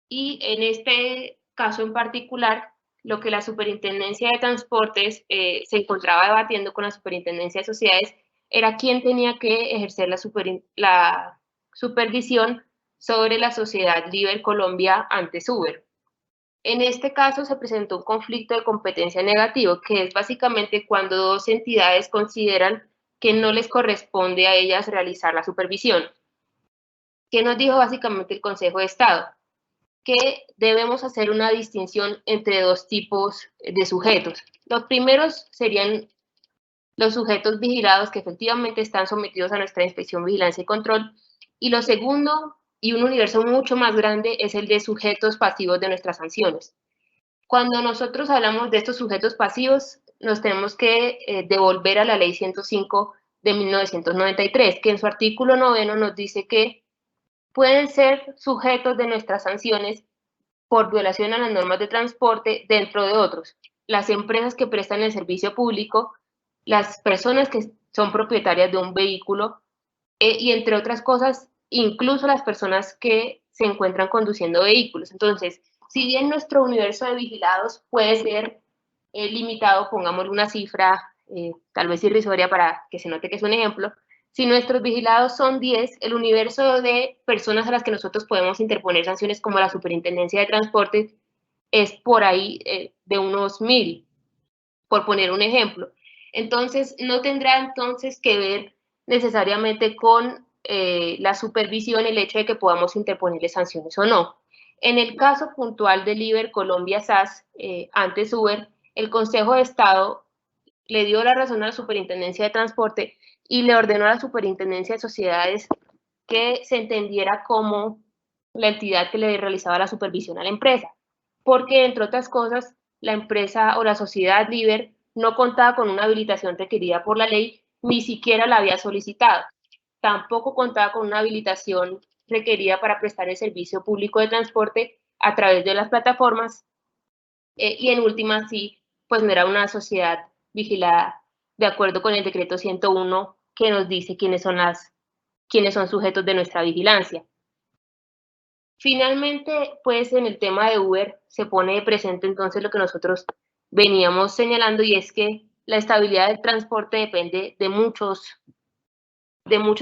Y en este caso en particular, lo que la Superintendencia de Transportes se encontraba debatiendo con la Superintendencia de Sociedades era quién tenía que ejercer la supervisión sobre la sociedad Liber Colombia antes Uber. En este caso se presentó un conflicto de competencia negativo, que es básicamente cuando dos entidades consideran que no les corresponde a ellas realizar la supervisión. ¿Qué nos dijo básicamente el Consejo de Estado? Que debemos hacer una distinción entre dos tipos de sujetos. Los primeros serían los sujetos vigilados que efectivamente están sometidos a nuestra inspección, vigilancia y control, y lo segundo, y un universo mucho más grande, es el de sujetos pasivos de nuestras sanciones. Cuando nosotros hablamos de estos sujetos pasivos, nos tenemos que devolver a la Ley 105 de 1993, que en su artículo 9 nos dice que pueden ser sujetos de nuestras sanciones por violación a las normas de transporte dentro de otros: las empresas que prestan el servicio público, las personas que son propietarias de un vehículo y, entre otras cosas, incluso las personas que se encuentran conduciendo vehículos. Entonces, si bien nuestro universo de vigilados puede ser limitado, pongámosle una cifra tal vez irrisoria para que se note que es un ejemplo, si nuestros vigilados son 10, el universo de personas a las que nosotros podemos interponer sanciones como la Superintendencia de Transporte es por ahí de unos 1000, por poner un ejemplo. Entonces, no tendrá entonces que ver necesariamente con la supervisión el hecho de que podamos interponerle sanciones o no. En el caso puntual de Liber Colombia SAS, antes Uber, el Consejo de Estado le dio la razón a la Superintendencia de Transporte y le ordenó a la Superintendencia de Sociedades que se entendiera como la entidad que le realizaba la supervisión a la empresa, porque, entre otras cosas, la empresa o la sociedad Liber no contaba con una habilitación requerida por la ley, ni siquiera la había solicitado. Tampoco contaba con una habilitación requerida para prestar el servicio público de transporte a través de las plataformas, y en última, sí, pues no era una sociedad vigilada de acuerdo con el decreto 101 que nos dice quiénes son sujetos de nuestra vigilancia. Finalmente, pues en el tema de Uber se pone de presente entonces lo que nosotros veníamos señalando, y es que la estabilidad del transporte depende de muchos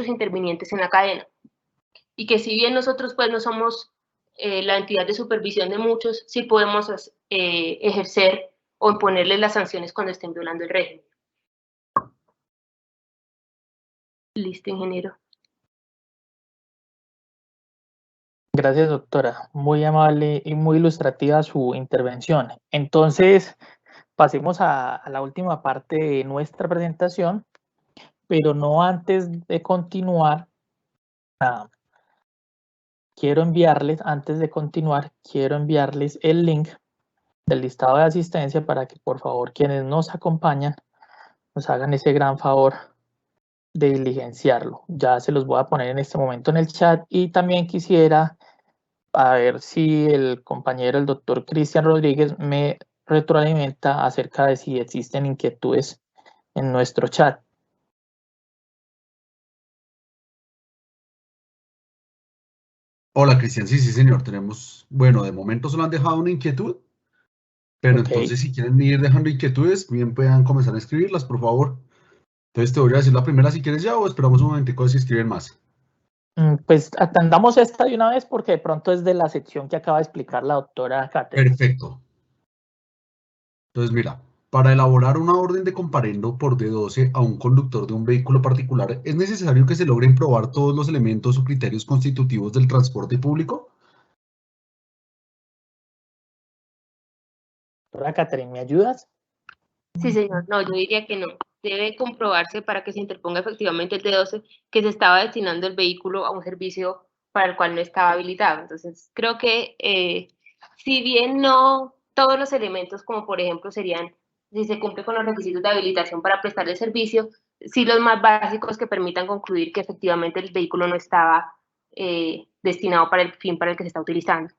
intervinientes en la cadena, y que si bien nosotros pues no somos la entidad de supervisión de muchos, sí podemos ejercer o imponerles las sanciones cuando estén violando el régimen. Listo, ingeniero. Gracias, doctora. Muy amable y muy ilustrativa su intervención. Entonces, pasemos a la última parte de nuestra presentación, pero no antes de continuar. Antes de continuar, quiero enviarles el link del listado de asistencia para que, por favor, quienes nos acompañan, nos hagan ese gran favor de diligenciarlo. Ya se los voy a poner en este momento en el chat, y también quisiera a ver si el compañero, el doctor Cristian Rodríguez, me retroalimenta acerca de si existen inquietudes en nuestro chat. Hola, Cristian. Sí, señor. Tenemos, bueno, de momento solo han dejado una inquietud, pero entonces si quieren ir dejando inquietudes, bien puedan comenzar a escribirlas, por favor. Entonces te voy a decir la primera si quieres ya, o esperamos un momentico si escriben más. Pues atendamos esta de una vez porque de pronto es de la sección que acaba de explicar la doctora Catherine. Perfecto. Entonces mira, Para elaborar una orden de comparendo por D12 a un conductor de un vehículo particular, ¿es necesario que se logren probar todos los elementos o criterios constitutivos del transporte público? Doctora Catherine, ¿me ayudas? Sí, señor. No, yo diría que no. Debe comprobarse para que se interponga efectivamente el D12 que se estaba destinando el vehículo a un servicio para el cual no estaba habilitado. Entonces, creo que si bien no todos los elementos, como por ejemplo serían si se cumple con los requisitos de habilitación para prestar el servicio, sí los más básicos que permitan concluir que efectivamente el vehículo no estaba destinado para el fin para el que se está utilizando.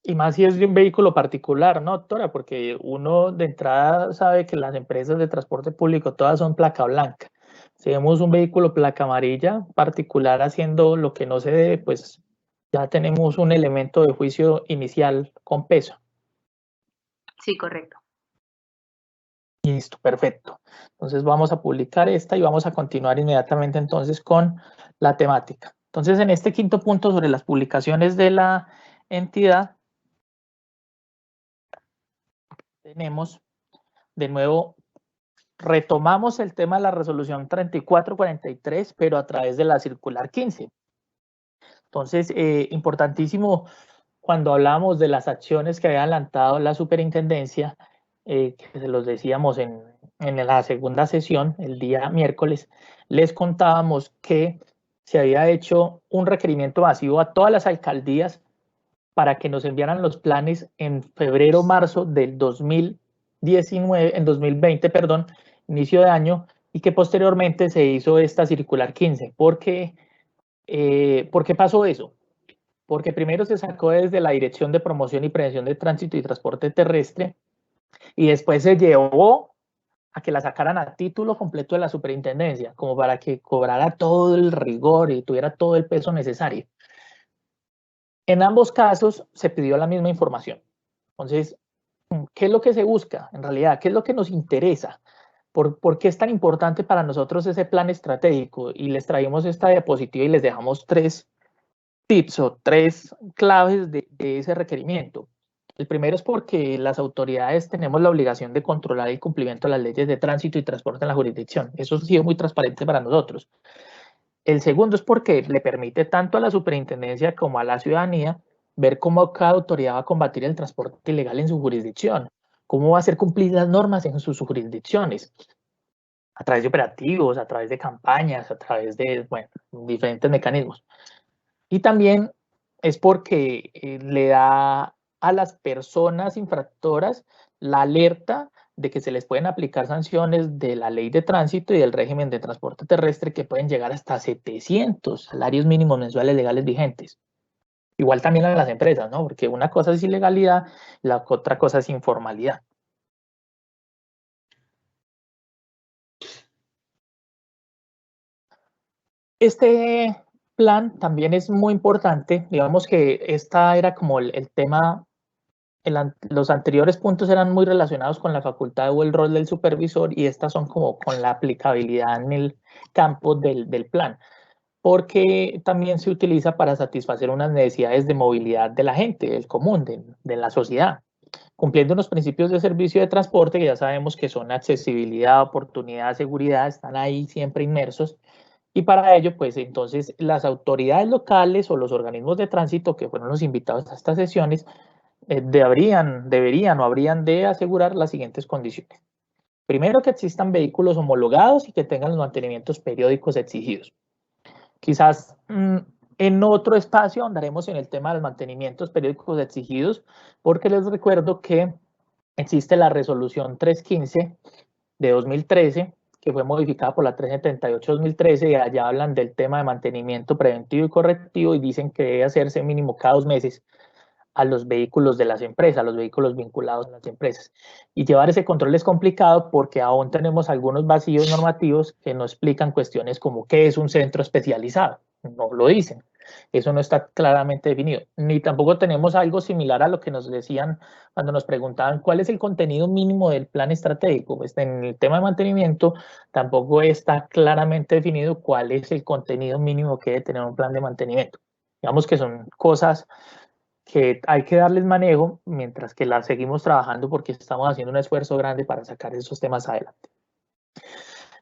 Y más si es de un vehículo particular, ¿no, doctora? Porque uno de entrada sabe que las empresas de transporte público todas son placa blanca. Si vemos un vehículo placa amarilla particular haciendo lo que no se debe, pues ya tenemos un elemento de juicio inicial con peso. Sí, correcto. Listo, perfecto. Entonces vamos a publicar esta y vamos a continuar inmediatamente entonces con la temática. Entonces en este quinto punto sobre las publicaciones de la entidad, tenemos de nuevo, retomamos el tema de la resolución 3443, pero a través de la circular 15. Entonces, importantísimo, cuando hablamos de las acciones que había adelantado la superintendencia, que se los decíamos en la segunda sesión, el día miércoles, les contábamos que se había hecho un requerimiento masivo a todas las alcaldías para que nos enviaran los planes en febrero, marzo del 2020, perdón, inicio de año, y que posteriormente se hizo esta circular 15. ¿Por qué pasó eso? Porque primero se sacó desde la Dirección de Promoción y Prevención de Tránsito y Transporte Terrestre y después se llevó a que la sacaran a título completo de la superintendencia, como para que cobrara todo el rigor y tuviera todo el peso necesario. En ambos casos se pidió la misma información. Entonces, ¿qué es lo que se busca en realidad? ¿Qué es lo que nos interesa? ¿Por qué es tan importante para nosotros ese plan estratégico? Y les traímos esta diapositiva y les dejamos 3 tips o 3 claves de ese requerimiento. El primero es porque las autoridades tenemos la obligación de controlar el cumplimiento de las leyes de tránsito y transporte en la jurisdicción. Eso ha sido muy transparente para nosotros. El segundo es porque le permite tanto a la superintendencia como a la ciudadanía ver cómo cada autoridad va a combatir el transporte ilegal en su jurisdicción, cómo va a hacer cumplir las normas en sus jurisdicciones, a través de operativos, a través de campañas, a través de, bueno, diferentes mecanismos. Y también es porque le da a las personas infractoras la alerta de que se les pueden aplicar sanciones de la ley de tránsito y del régimen de transporte terrestre que pueden llegar hasta 700 salarios mínimos mensuales legales vigentes. Igual también a las empresas, ¿no? Porque una cosa es ilegalidad, la otra cosa es informalidad. Este plan también es muy importante, digamos que esta era como el tema. Los anteriores puntos eran muy relacionados con la facultad o el rol del supervisor y estas son como con la aplicabilidad en el campo del plan, porque también se utiliza para satisfacer unas necesidades de movilidad de la gente, del común, de la sociedad, cumpliendo unos principios de servicio de transporte que ya sabemos que son accesibilidad, oportunidad, seguridad, están ahí siempre inmersos. Y para ello, pues entonces las autoridades locales o los organismos de tránsito que fueron los invitados a estas sesiones deberían o habrían de asegurar las siguientes condiciones. Primero, que existan vehículos homologados y que tengan los mantenimientos periódicos exigidos. Quizás en otro espacio andaremos en el tema de los mantenimientos periódicos exigidos, porque les recuerdo que existe la resolución 315 de 2013, que fue modificada por la 378-2013, y allá hablan del tema de mantenimiento preventivo y correctivo y dicen que debe hacerse mínimo cada 2 meses a los vehículos de las empresas, a los vehículos vinculados a las empresas. Y llevar ese control es complicado porque aún tenemos algunos vacíos normativos que no explican cuestiones como qué es un centro especializado. No lo dicen. Eso no está claramente definido. Ni tampoco tenemos algo similar a lo que nos decían cuando nos preguntaban cuál es el contenido mínimo del plan estratégico. Pues en el tema de mantenimiento tampoco está claramente definido cuál es el contenido mínimo que debe tener un plan de mantenimiento. Digamos que son cosas que hay que darles manejo mientras que las seguimos trabajando porque estamos haciendo un esfuerzo grande para sacar esos temas adelante.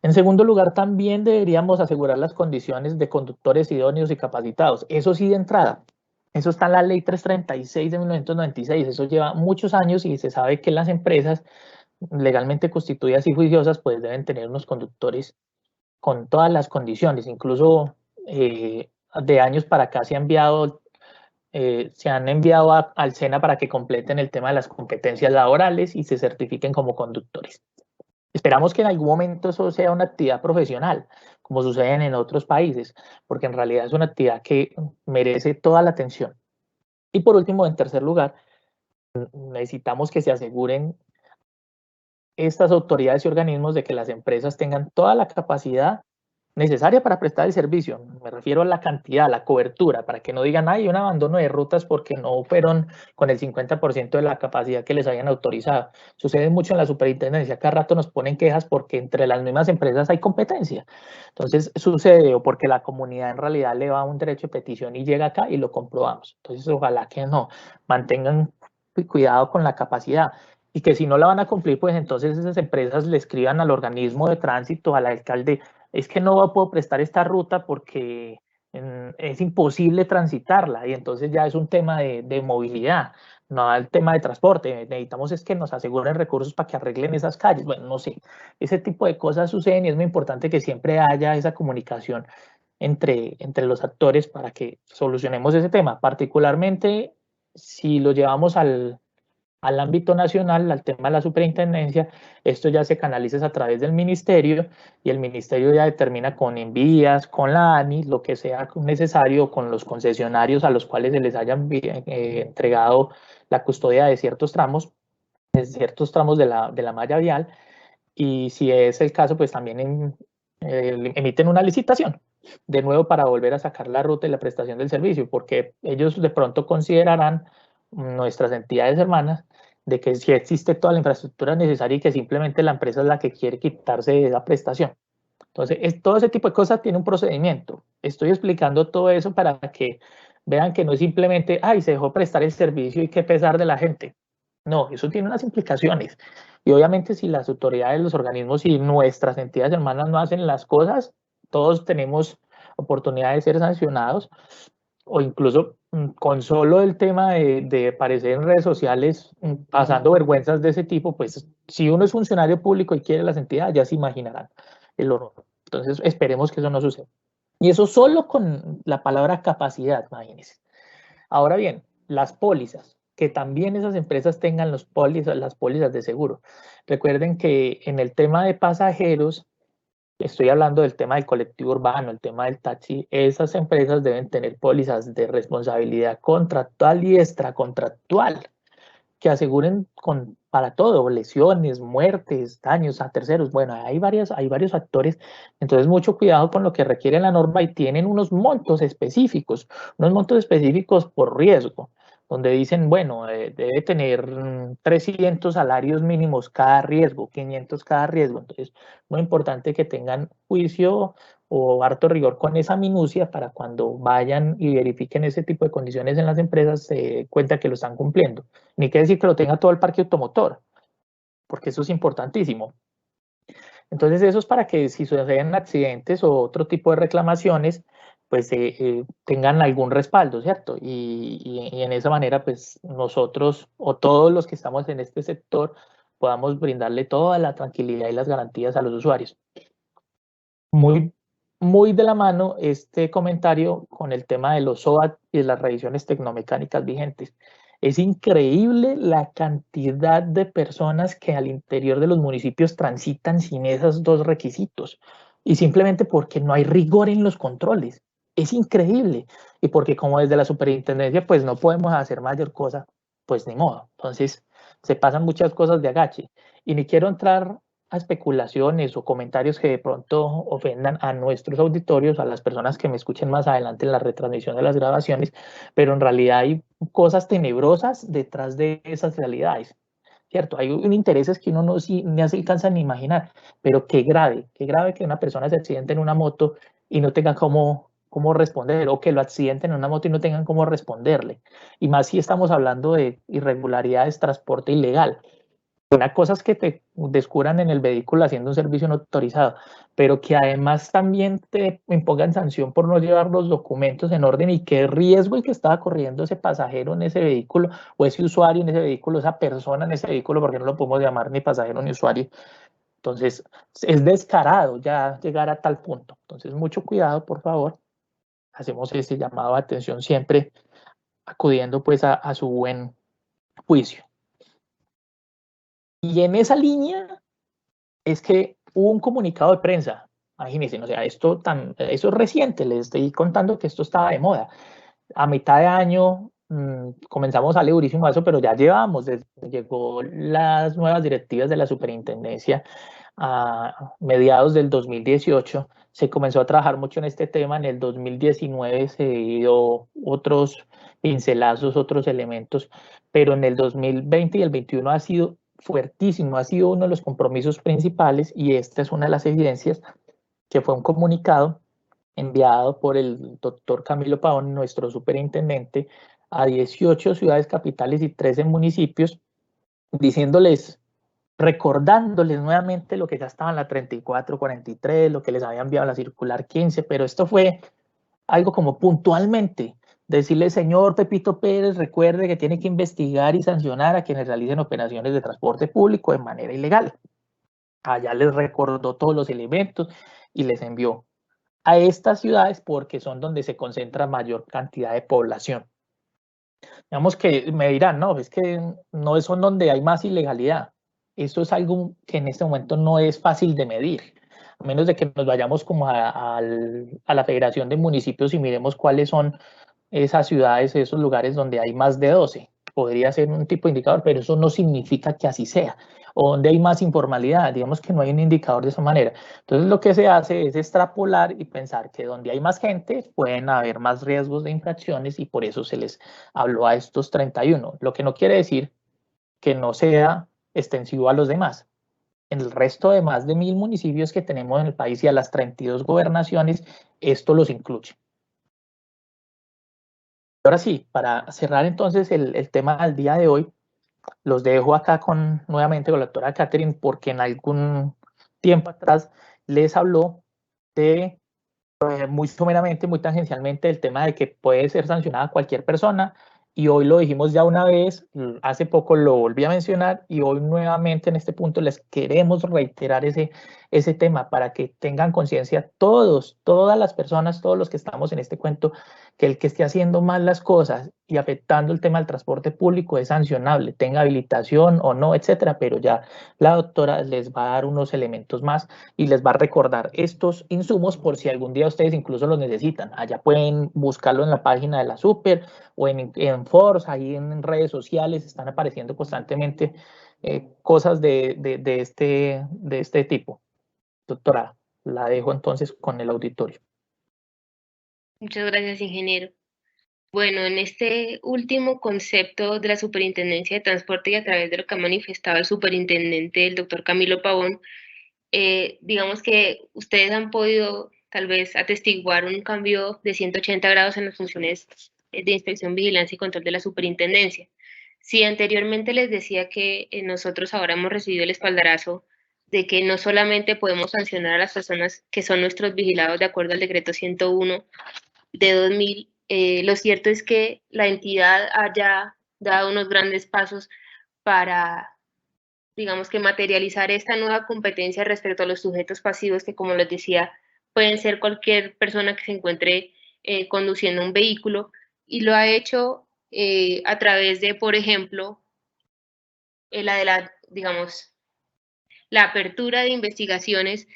En segundo lugar, también deberíamos asegurar las condiciones de conductores idóneos y capacitados. Eso sí, de entrada. Eso está en la Ley 336 de 1996. Eso lleva muchos años y se sabe que las empresas legalmente constituidas y juiciosas pues deben tener unos conductores con todas las condiciones. Incluso de años para acá se han enviado al SENA para que completen el tema de las competencias laborales y se certifiquen como conductores. Esperamos que en algún momento eso sea una actividad profesional, como sucede en otros países, porque en realidad es una actividad que merece toda la atención. Y por último, en tercer lugar, necesitamos que se aseguren estas autoridades y organismos de que las empresas tengan toda la capacidad necesaria para prestar el servicio. Me refiero a la cantidad, la cobertura, para que no digan, hay un abandono de rutas porque no fueron con el 50% de la capacidad que les habían autorizado. Sucede mucho en la superintendencia, cada rato nos ponen quejas porque entre las mismas empresas hay competencia. Entonces sucede o porque la comunidad en realidad le va a un derecho de petición y llega acá y lo comprobamos. Entonces ojalá que no, mantengan cuidado con la capacidad. Y que si no la van a cumplir, pues entonces esas empresas le escriban al organismo de tránsito, al alcalde, es que no puedo prestar esta ruta porque es imposible transitarla y entonces ya es un tema de movilidad, no el tema de transporte. Necesitamos es que nos aseguren recursos para que arreglen esas calles. Bueno, no sé, ese tipo de cosas suceden y es muy importante que siempre haya esa comunicación entre los actores para que solucionemos ese tema, particularmente si lo llevamos al ámbito nacional, al tema de la superintendencia. Esto ya se canaliza a través del ministerio y el ministerio ya determina con envías, con la ANI, lo que sea necesario, con los concesionarios a los cuales se les hayan entregado la custodia de ciertos tramos de la malla vial, y si es el caso, pues también emiten una licitación de nuevo para volver a sacar la ruta y la prestación del servicio, porque ellos de pronto considerarán, nuestras entidades hermanas, de que sí existe toda la infraestructura necesaria y que simplemente la empresa es la que quiere quitarse de esa prestación. Entonces, todo ese tipo de cosas tiene un procedimiento. Estoy explicando todo eso para que vean que no es simplemente, ay, se dejó prestar el servicio y qué pesar de la gente. No, eso tiene unas implicaciones. Y obviamente si las autoridades, los organismos y nuestras entidades hermanas no hacen las cosas, todos tenemos oportunidad de ser sancionados, o incluso con solo el tema de aparecer en redes sociales pasando vergüenzas de ese tipo, pues si uno es funcionario público y quiere las entidades, ya se imaginarán el horror. Entonces esperemos que eso no suceda. Y eso solo con la palabra capacidad, imagínense. Ahora bien, las pólizas, que también esas empresas tengan las pólizas de seguro. Recuerden que en el tema de pasajeros, estoy hablando del tema del colectivo urbano, el tema del taxi, esas empresas deben tener pólizas de responsabilidad contractual y extracontractual que aseguren para todo, lesiones, muertes, daños a terceros. Bueno, hay varios factores, entonces mucho cuidado con lo que requiere la norma y tienen unos montos específicos por riesgo, donde dicen, bueno, debe tener 300 salarios mínimos cada riesgo, 500 cada riesgo. Entonces, muy importante que tengan juicio o harto rigor con esa minucia para cuando vayan y verifiquen ese tipo de condiciones en las empresas, se den cuenta que lo están cumpliendo. Ni que decir que lo tenga todo el parque automotor, porque eso es importantísimo. Entonces, eso es para que si suceden accidentes o otro tipo de reclamaciones, pues tengan algún respaldo, ¿cierto? Y en esa manera, pues nosotros o todos los que estamos en este sector podamos brindarle toda la tranquilidad y las garantías a los usuarios. Muy de la mano este comentario con el tema de los SOAT y de las revisiones tecnomecánicas vigentes. Es increíble la cantidad de personas que al interior de los municipios transitan sin esos dos requisitos y simplemente porque no hay rigor en los controles. Es increíble. Y porque como desde la superintendencia pues no podemos hacer mayor cosa, pues ni modo. Entonces se pasan muchas cosas de agache. Y ni quiero entrar a especulaciones o comentarios que de pronto ofendan a nuestros auditorios, a las personas que me escuchen más adelante en la retransmisión de las grabaciones, pero en realidad hay cosas tenebrosas detrás de esas realidades, ¿cierto? Hay intereses que uno no se alcanza ni imaginar, pero qué grave que una persona se accidente en una moto y no tenga cómo cómo responder, o que lo accidenten en una moto y no tengan cómo responderle. Y más si estamos hablando de irregularidades, transporte ilegal. Una cosa es que te descubran en el vehículo haciendo un servicio no autorizado, pero que además también te impongan sanción por no llevar los documentos en orden, y qué riesgo el que estaba corriendo ese pasajero en ese vehículo, o ese usuario en ese vehículo, esa persona en ese vehículo, porque no lo podemos llamar ni pasajero ni usuario. Entonces, es descarado ya llegar a tal punto. Entonces, mucho cuidado, por favor. Hacemos ese llamado de atención siempre, acudiendo pues a su buen juicio. Y en esa línea es que hubo un comunicado de prensa. Imagínense, o sea, eso es reciente, les estoy contando que esto estaba de moda. A mitad de año comenzamos a darle durísimo a eso, pero ya llevamos, desde que llegó las nuevas directivas de la superintendencia a mediados del 2018, se comenzó a trabajar mucho en este tema. En el 2019 se dio otros pincelazos, otros elementos, pero en el 2020 y el 21 ha sido fuertísimo, ha sido uno de los compromisos principales, y esta es una de las evidencias, que fue un comunicado enviado por el doctor Camilo Pavón, nuestro superintendente, a 18 ciudades capitales y 13 municipios, diciéndoles, recordándoles nuevamente lo que ya estaba en la 3443, lo que les había enviado la circular 15, pero esto fue algo como puntualmente, decirle, señor Pepito Pérez, recuerde que tiene que investigar y sancionar a quienes realicen operaciones de transporte público de manera ilegal. Allá les recordó todos los elementos y les envió a estas ciudades porque son donde se concentra mayor cantidad de población. Digamos que me dirán, no, es que no son donde hay más ilegalidad. Esto es algo que en este momento no es fácil de medir, a menos de que nos vayamos como a la Federación de Municipios y miremos cuáles son esas ciudades, esos lugares donde hay más de 12. Podría ser un tipo de indicador, pero eso no significa que así sea. O donde hay más informalidad, digamos que no hay un indicador de esa manera. Entonces lo que se hace es extrapolar y pensar que donde hay más gente pueden haber más riesgos de infracciones, y por eso se les habló a estos 31. Lo que no quiere decir que no sea extensivo a los demás. En el resto de más de 1000 municipios que tenemos en el país y a las 32 gobernaciones, esto los incluye. Ahora sí, para cerrar entonces el tema del día de hoy, los dejo acá nuevamente con la doctora Catherine, porque en algún tiempo atrás les habló de, muy someramente, muy tangencialmente, el tema de que puede ser sancionada cualquier persona, y hoy lo dijimos ya una vez, hace poco lo volví a mencionar, y hoy nuevamente en este punto les queremos reiterar ese tema para que tengan conciencia todas las personas, todos los que estamos en este cuento, que el que esté haciendo mal las cosas y afectando el tema del transporte público es sancionable, tenga habilitación o no, etcétera, pero ya la doctora les va a dar unos elementos más y les va a recordar estos insumos por si algún día ustedes incluso los necesitan. Allá pueden buscarlo en la página de la Super o en Force, ahí en redes sociales están apareciendo constantemente cosas de este tipo. Doctora, la dejo entonces con el auditorio. Muchas gracias, ingeniero. Bueno, en este último concepto de la Superintendencia de Transporte y a través de lo que ha manifestado el superintendente, el doctor Camilo Pavón, digamos que ustedes han podido tal vez atestiguar un cambio de 180 grados en las funciones de inspección, vigilancia y control de la superintendencia. Si anteriormente les decía que nosotros ahora hemos recibido el espaldarazo de que no solamente podemos sancionar a las personas que son nuestros vigilados de acuerdo al decreto 101 de 2000, lo cierto es que la entidad haya dado unos grandes pasos para, digamos que, materializar esta nueva competencia respecto a los sujetos pasivos que, como les decía, pueden ser cualquier persona que se encuentre conduciendo un vehículo, y lo ha hecho a través de, por ejemplo, digamos, la apertura de investigaciones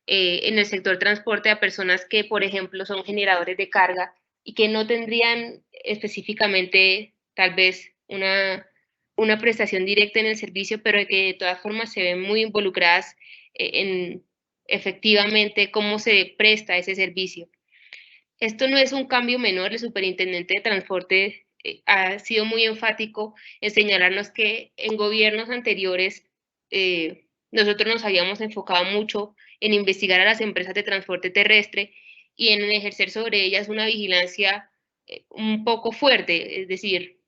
en el sector transporte a personas que, por ejemplo, son generadores de carga y que no tendrían específicamente tal vez una prestación directa en el servicio, pero que de todas formas se ven muy involucradas en efectivamente cómo se presta ese servicio. Esto no es un cambio menor. El superintendente de transporte ha sido muy enfático en señalarnos que en gobiernos anteriores nosotros nos habíamos enfocado mucho en investigar a las empresas de transporte terrestre y en ejercer sobre ellas una vigilancia un poco fuerte, es decir,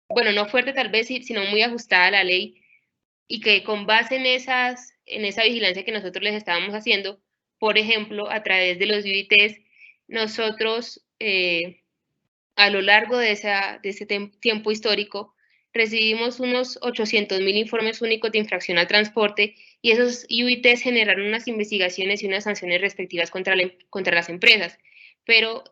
bueno, no fuerte tal vez, sino muy ajustada a la ley, y que con base en esa vigilancia que nosotros les estábamos haciendo, por ejemplo, a través de los UITs, nosotros a lo largo de ese tiempo histórico recibimos unos 800.000 informes únicos de infracción al transporte, y esos UITs generaron unas investigaciones y unas sanciones respectivas contra las empresas, pero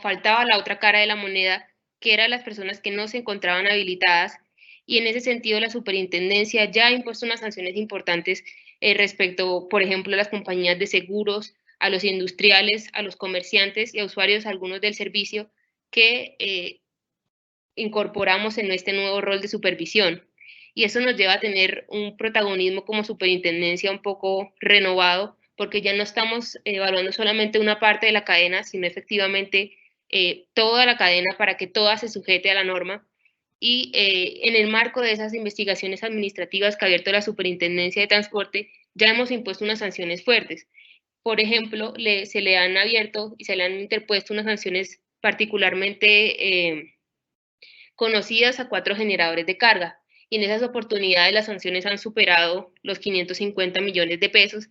faltaba la otra cara de la moneda, que eran las personas que no se encontraban habilitadas, y en ese sentido la superintendencia ya ha impuesto unas sanciones importantes respecto, por ejemplo, a las compañías de seguros, a los industriales, a los comerciantes y a usuarios algunos del servicio que incorporamos en este nuevo rol de supervisión. Y eso nos lleva a tener un protagonismo como superintendencia un poco renovado, porque ya no estamos evaluando solamente una parte de la cadena, sino efectivamente toda la cadena para que toda se sujete a la norma. Y en el marco de esas investigaciones administrativas que ha abierto la Superintendencia de Transporte, ya hemos impuesto unas sanciones fuertes. Por ejemplo, se le han abierto y se le han interpuesto unas sanciones particularmente conocidas a 4 generadores de carga, y en esas oportunidades las sanciones han superado los 550 millones de pesos,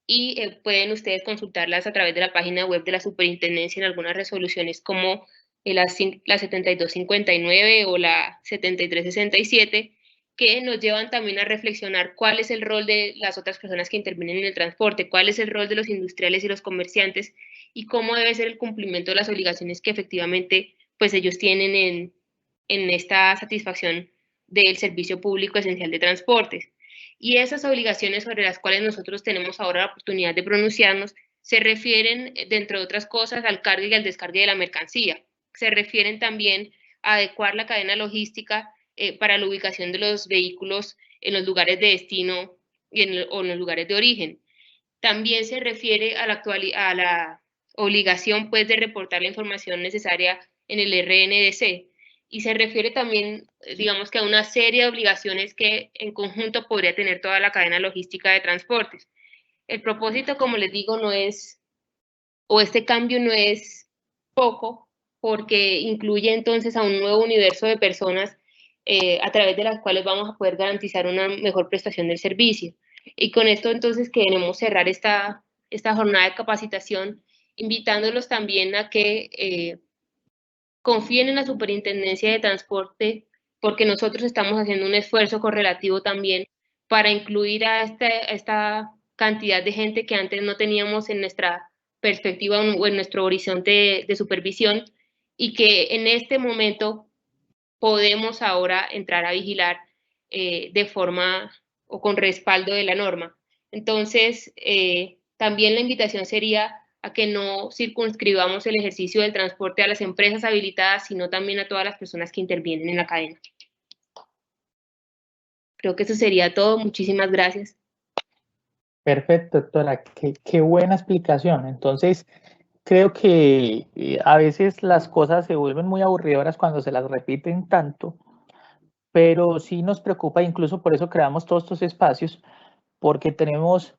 y pueden ustedes consultarlas a través de la página web de la Superintendencia en algunas resoluciones como la 7259 o la 7367, que nos llevan también a reflexionar cuál es el rol de las otras personas que intervienen en el transporte, cuál es el rol de los industriales y los comerciantes, y cómo debe ser el cumplimiento de las obligaciones que efectivamente pues ellos tienen en esta satisfacción del servicio público esencial de transportes. Y esas obligaciones sobre las cuales nosotros tenemos ahora la oportunidad de pronunciarnos se refieren, entre otras cosas, al cargue y al descargue de la mercancía. Se refieren también a adecuar la cadena logística para la ubicación de los vehículos en los lugares de destino o en los lugares de origen. También se refiere a la obligación pues, de reportar la información necesaria en el RNDC, y se refiere también, digamos que a una serie de obligaciones que en conjunto podría tener toda la cadena logística de transportes. El propósito, como les digo, no es, o este cambio no es poco, porque incluye entonces a un nuevo universo de personas a través de las cuales vamos a poder garantizar una mejor prestación del servicio. Y con esto entonces queremos cerrar esta jornada de capacitación, invitándolos también a que confíen en la Superintendencia de Transporte, porque nosotros estamos haciendo un esfuerzo correlativo también para incluir a esta cantidad de gente que antes no teníamos en nuestra perspectiva o en nuestro horizonte de supervisión, y que en este momento podemos ahora entrar a vigilar de forma o con respaldo de la norma. Entonces, también la invitación sería a que no circunscribamos el ejercicio del transporte a las empresas habilitadas, sino también a todas las personas que intervienen en la cadena. Creo que eso sería todo. Muchísimas gracias. Perfecto, doctora. Qué buena explicación. Entonces, creo que a veces las cosas se vuelven muy aburridoras cuando se las repiten tanto, pero sí nos preocupa, incluso por eso creamos todos estos espacios, porque tenemos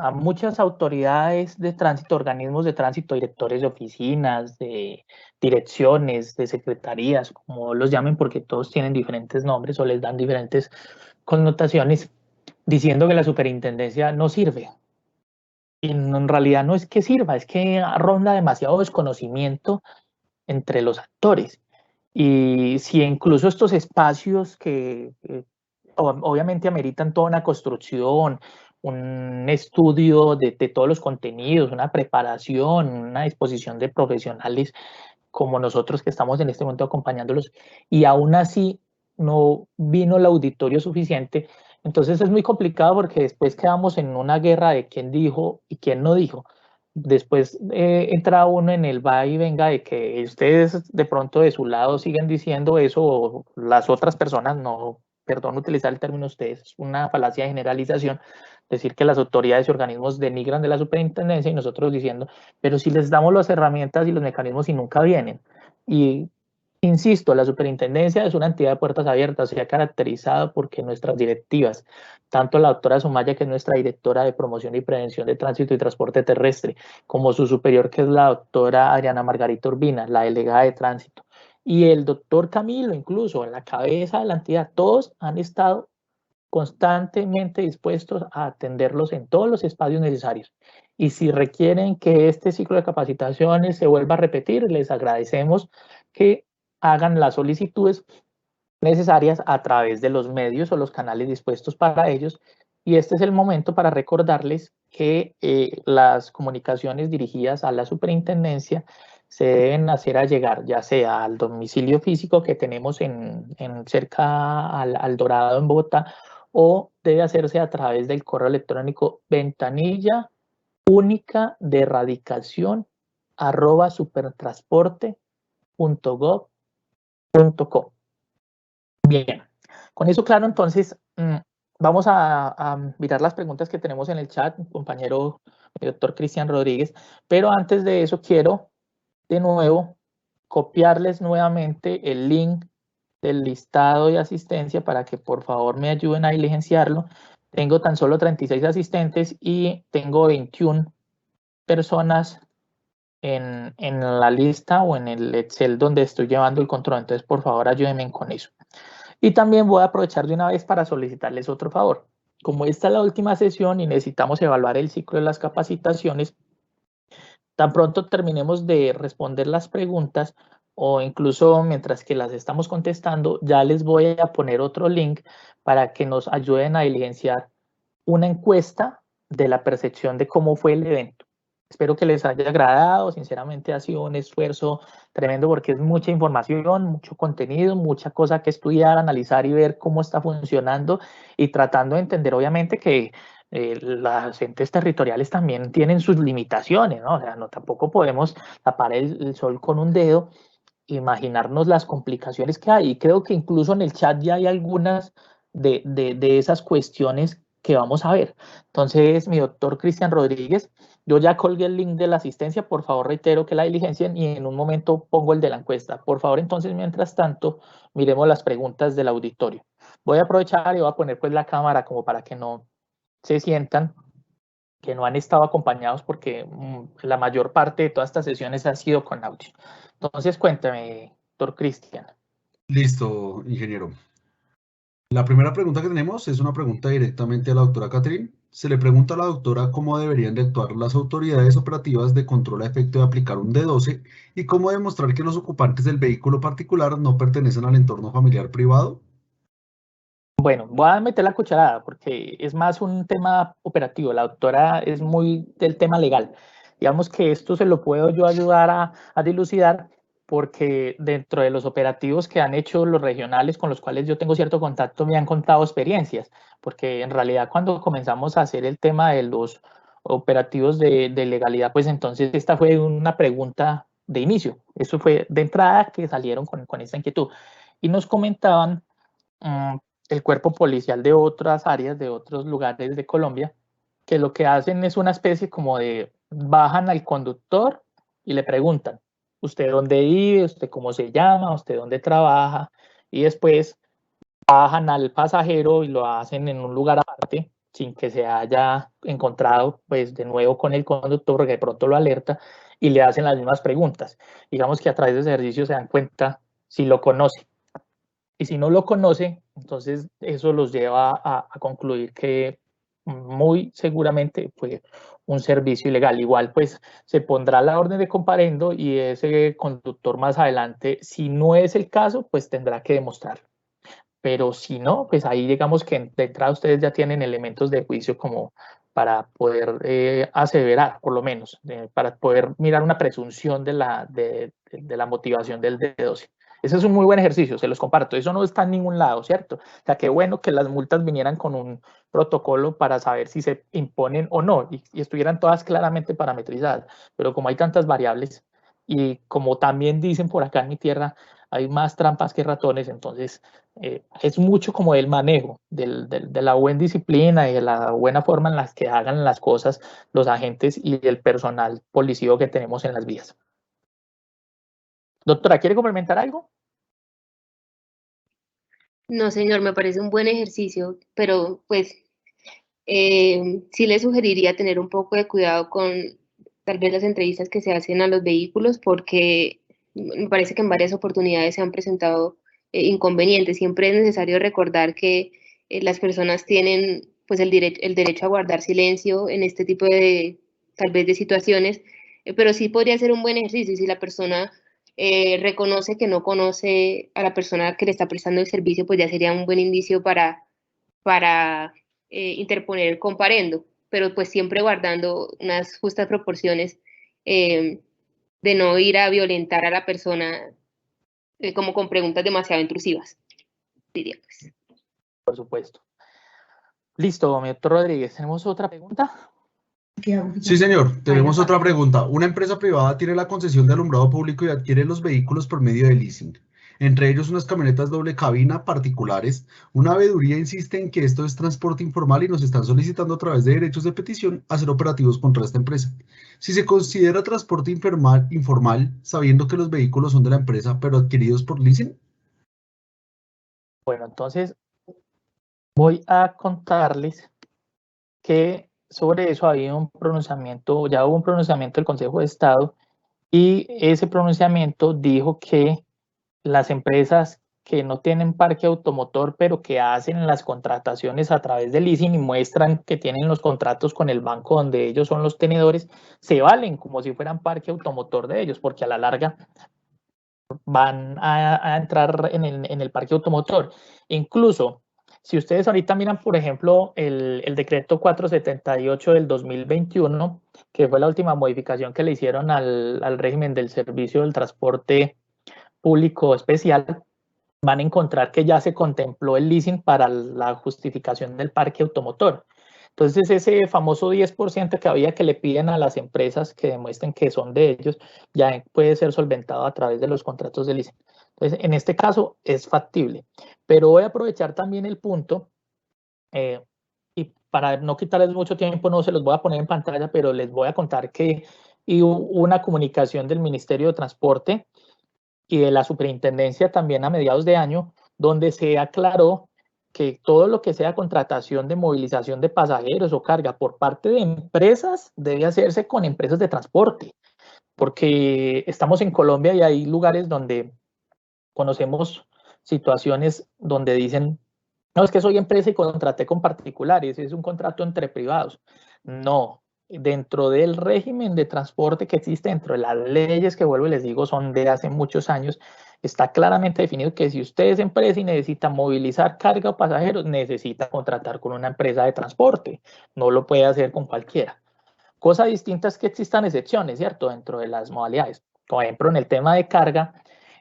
a muchas autoridades de tránsito, organismos de tránsito, directores de oficinas, de direcciones, de secretarías, como los llamen, porque todos tienen diferentes nombres o les dan diferentes connotaciones, diciendo que la superintendencia no sirve. Y en realidad no es que sirva, es que ronda demasiado desconocimiento entre los actores. Y si incluso estos espacios que obviamente ameritan toda una construcción, un estudio de todos los contenidos, una preparación, una disposición de profesionales como nosotros que estamos en este momento acompañándolos, y aún así no vino el auditorio suficiente, entonces es muy complicado porque después quedamos en una guerra de quién dijo y quién no dijo. Después entra uno en el va y venga de que ustedes de pronto de su lado siguen diciendo eso, o las otras personas, no, perdón utilizar el término ustedes, es una falacia de generalización, decir que las autoridades y organismos denigran de la superintendencia, y nosotros diciendo, pero si les damos las herramientas y los mecanismos y nunca vienen. Y Insisto, la superintendencia es una entidad de puertas abiertas, se ha caracterizado porque nuestras directivas, tanto la doctora Sumaya, que es nuestra directora de promoción y prevención de tránsito y transporte terrestre, como su superior, que es la doctora Adriana Margarita Urbina, la delegada de tránsito, y el doctor Camilo, incluso en la cabeza de la entidad, todos han estado constantemente dispuestos a atenderlos en todos los espacios necesarios. Y si requieren que este ciclo de capacitaciones se vuelva a repetir, les agradecemos que hagan las solicitudes necesarias a través de los medios o los canales dispuestos para ellos. Y este es el momento para recordarles que las comunicaciones dirigidas a la superintendencia se deben hacer a llegar, ya sea al domicilio físico que tenemos en cerca al Dorado en Bogotá, o debe hacerse a través del correo electrónico ventanilla única de erradicación @supertransporte.gov.co. Bien, con eso claro, entonces vamos a mirar las preguntas que tenemos en el chat, mi compañero, el doctor Cristian Rodríguez, pero antes de eso quiero de nuevo copiarles nuevamente el link del listado de asistencia para que por favor me ayuden a diligenciarlo. Tengo tan solo 36 asistentes y tengo 21 personas en la lista o en el Excel donde estoy llevando el control. Entonces, por favor, ayúdenme con eso. Y también voy a aprovechar de una vez para solicitarles otro favor. Como esta es la última sesión y necesitamos evaluar el ciclo de las capacitaciones, tan pronto terminemos de responder las preguntas o incluso mientras que las estamos contestando, ya les voy a poner otro link para que nos ayuden a diligenciar una encuesta de la percepción de cómo fue el evento. Espero que les haya agradado, sinceramente ha sido un esfuerzo tremendo porque es mucha información, mucho contenido, mucha cosa que estudiar, analizar y ver cómo está funcionando y tratando de entender obviamente que las entes territoriales también tienen sus limitaciones, ¿no? O sea, no tampoco podemos tapar el sol con un dedo, imaginarnos las complicaciones que hay. Y creo que incluso en el chat ya hay algunas de esas cuestiones que vamos a ver. Entonces, mi doctor Cristian Rodríguez, yo ya colgué el link de la asistencia, por favor reitero que la diligencien y en un momento pongo el de la encuesta. Por favor, entonces, mientras tanto, miremos las preguntas del auditorio. Voy a aprovechar y voy a poner pues la cámara como para que no se sientan que no han estado acompañados porque la mayor parte de todas estas sesiones ha sido con audio. Entonces, cuéntame, doctor Cristian. Listo, ingeniero. La primera pregunta que tenemos es una pregunta directamente a la doctora Catherine. Se le pregunta a la doctora cómo deberían de actuar las autoridades operativas de control a efecto de aplicar un D12 y cómo demostrar que los ocupantes del vehículo particular no pertenecen al entorno familiar privado. Bueno, voy a meter la cucharada porque es más un tema operativo. La doctora es muy del tema legal. Digamos que esto se lo puedo yo ayudar a dilucidar porque dentro de los operativos que han hecho los regionales con los cuales yo tengo cierto contacto me han contado experiencias, porque en realidad cuando comenzamos a hacer el tema de los operativos de legalidad, pues entonces esta fue una pregunta de inicio. Eso fue de entrada que salieron con esta inquietud. Y nos comentaban el cuerpo policial de otras áreas, de otros lugares de Colombia, que lo que hacen es una especie como de bajan al conductor y le preguntan, ¿usted dónde vive? ¿Usted cómo se llama? ¿Usted dónde trabaja? Y después bajan al pasajero y lo hacen en un lugar aparte, sin que se haya encontrado pues de nuevo con el conductor, porque de pronto lo alerta y le hacen las mismas preguntas. Digamos que a través de ese ejercicio se dan cuenta si lo conoce. Y si no lo conoce, entonces eso los lleva a concluir que muy seguramente fue un servicio ilegal. Igual pues se pondrá la orden de comparendo y ese conductor más adelante, si no es el caso, pues tendrá que demostrarlo. Pero si no, pues ahí digamos que de entrada ustedes ya tienen elementos de juicio como para poder aseverar, por lo menos, para poder mirar una presunción de la motivación del D12. Ese es un muy buen ejercicio, se los comparto. Eso no está en ningún lado, ¿cierto? O sea, qué bueno que las multas vinieran con un protocolo para saber si se imponen o no y estuvieran todas claramente parametrizadas. Pero como hay tantas variables y como también dicen por acá en mi tierra, hay más trampas que ratones, entonces es mucho como el manejo de la buena disciplina y de la buena forma en la que hagan las cosas los agentes y el personal policíaco que tenemos en las vías. Doctora, ¿quiere complementar algo? No, señor, me parece un buen ejercicio, pero pues sí le sugeriría tener un poco de cuidado con tal vez las entrevistas que se hacen a los vehículos, porque me parece que en varias oportunidades se han presentado inconvenientes. Siempre es necesario recordar que las personas tienen pues el derecho a guardar silencio en este tipo de tal vez de situaciones, pero sí podría ser un buen ejercicio si la persona reconoce que no conoce a la persona que le está prestando el servicio, pues ya sería un buen indicio para interponer el comparendo, pero pues siempre guardando unas justas proporciones de no ir a violentar a la persona como con preguntas demasiado intrusivas, diría pues. Por supuesto. Listo, mi doctor Rodríguez, ¿tenemos otra pregunta? Sí, señor, tenemos otra pregunta. Una empresa privada tiene la concesión de alumbrado público y adquiere los vehículos por medio de leasing, entre ellos unas camionetas doble cabina particulares. Una veeduría insiste en que esto es transporte informal y nos están solicitando a través de derechos de petición hacer operativos contra esta empresa. Si se considera transporte informal, sabiendo que los vehículos son de la empresa, pero adquiridos por leasing. Bueno, entonces voy a contarles que sobre eso había un pronunciamiento, ya hubo un pronunciamiento del Consejo de Estado y ese pronunciamiento dijo que las empresas que no tienen parque automotor, pero que hacen las contrataciones a través del leasing y muestran que tienen los contratos con el banco donde ellos son los tenedores, se valen como si fueran parque automotor de ellos, porque a la larga van a entrar en el parque automotor. Incluso, si ustedes ahorita miran, por ejemplo, el decreto 478 del 2021, que fue la última modificación que le hicieron al régimen del servicio del transporte público especial, van a encontrar que ya se contempló el leasing para la justificación del parque automotor. Entonces, ese famoso 10% que había que le piden a las empresas que demuestren que son de ellos, ya puede ser solventado a través de los contratos de leasing. Entonces, en este caso es factible. Pero voy a aprovechar también el punto, y para no quitarles mucho tiempo, no se los voy a poner en pantalla, pero les voy a contar que hubo una comunicación del Ministerio de Transporte y de la superintendencia también a mediados de año, donde se aclaró que todo lo que sea contratación de movilización de pasajeros o carga por parte de empresas debe hacerse con empresas de transporte, porque estamos en Colombia y hay lugares donde conocemos situaciones donde dicen, no, es que soy empresa y contraté con particulares, es un contrato entre privados. No, dentro del régimen de transporte que existe, dentro de las leyes que vuelvo y les digo son de hace muchos años, está claramente definido que si usted es empresa y necesita movilizar carga o pasajeros, necesita contratar con una empresa de transporte, no lo puede hacer con cualquiera. Cosa distinta es que existan excepciones, ¿cierto? Dentro de las modalidades. Por ejemplo, en el tema de carga,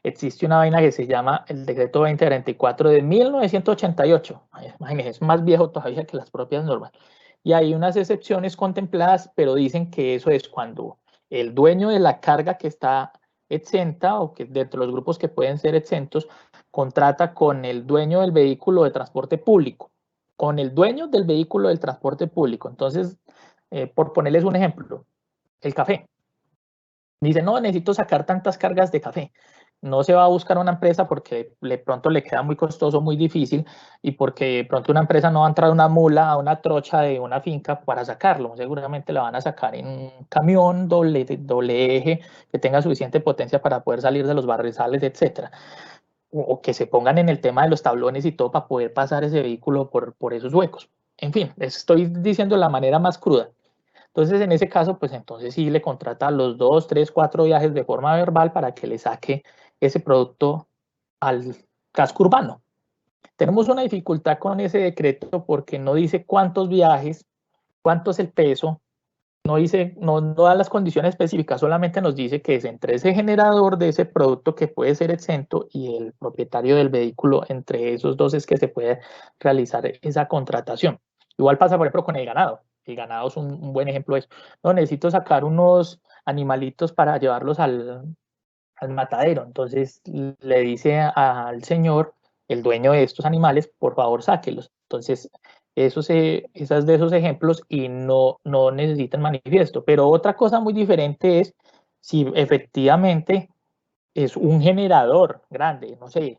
existe una vaina que se llama el decreto 2034 de 1988. Imagínense, es más viejo todavía que las propias normas. Y hay unas excepciones contempladas, pero dicen que eso es cuando el dueño de la carga que está exenta o que dentro de los grupos que pueden ser exentos, contrata con el dueño del vehículo de transporte público, con el dueño del vehículo del transporte público. Entonces, por ponerles un ejemplo, el café. Dice, no, necesito sacar tantas cargas de café. No se va a buscar una empresa porque de pronto le queda muy costoso, muy difícil, y porque de pronto una empresa no va a entrar una mula a una trocha de una finca para sacarlo. Seguramente la van a sacar en un camión doble eje que tenga suficiente potencia para poder salir de los barrizales, etcétera. O que se pongan en el tema de los tablones y todo para poder pasar ese vehículo por esos huecos. En fin, estoy diciendo de la manera más cruda. Entonces, en ese caso, pues entonces sí le contrata los 2, 3, 4 viajes de forma verbal para que le saque ese producto al casco urbano. Tenemos una dificultad con ese decreto porque no dice cuántos viajes, cuánto es el peso, no dice, no da las condiciones específicas, solamente nos dice que es entre ese generador de ese producto que puede ser exento y el propietario del vehículo, entre esos dos es que se puede realizar esa contratación. Igual pasa, por ejemplo, con el ganado. El ganado es un buen ejemplo de eso. No, necesito sacar unos animalitos para llevarlos al matadero. Entonces le dice al señor, el dueño de estos animales, por favor, sáquelos. Entonces, esas de esos ejemplos y no necesitan manifiesto. Pero otra cosa muy diferente es si efectivamente es un generador grande, no sé,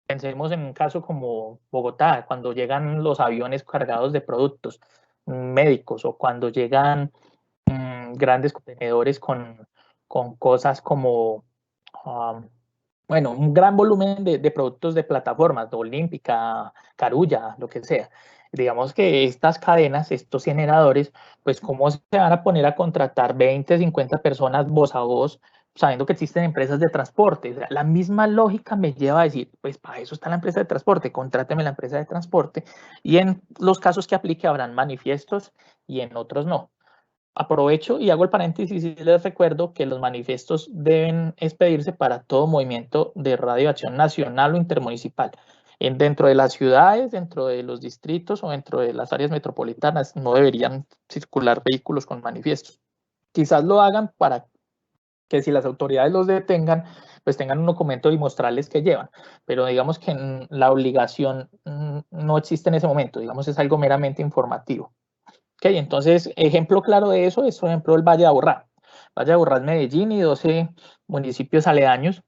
Pensemos en un caso como Bogotá, cuando llegan los aviones cargados de productos médicos o cuando llegan grandes contenedores con cosas como, bueno, un gran volumen de productos de plataformas, de Olímpica, Carulla, lo que sea. Digamos que estas cadenas, estos generadores, pues cómo se van a poner a contratar 20, 50 personas voz a voz, sabiendo que existen empresas de transporte. O sea, la misma lógica me lleva a decir, pues para eso está la empresa de transporte, contráteme la empresa de transporte, y en los casos que aplique habrán manifiestos y en otros no. Aprovecho y hago el paréntesis y les recuerdo que los manifiestos deben expedirse para todo movimiento de radioacción nacional o intermunicipal. Dentro de las ciudades, dentro de los distritos o dentro de las áreas metropolitanas no deberían circular vehículos con manifiestos. Quizás lo hagan para que si las autoridades los detengan, pues tengan un documento y mostrarles que llevan. Pero digamos que la obligación no existe en ese momento, digamos es algo meramente informativo. Okay, entonces, ejemplo claro de eso es, por ejemplo, el Valle de Aburrá. Valle de Aburrá es Medellín y 12 municipios aledaños.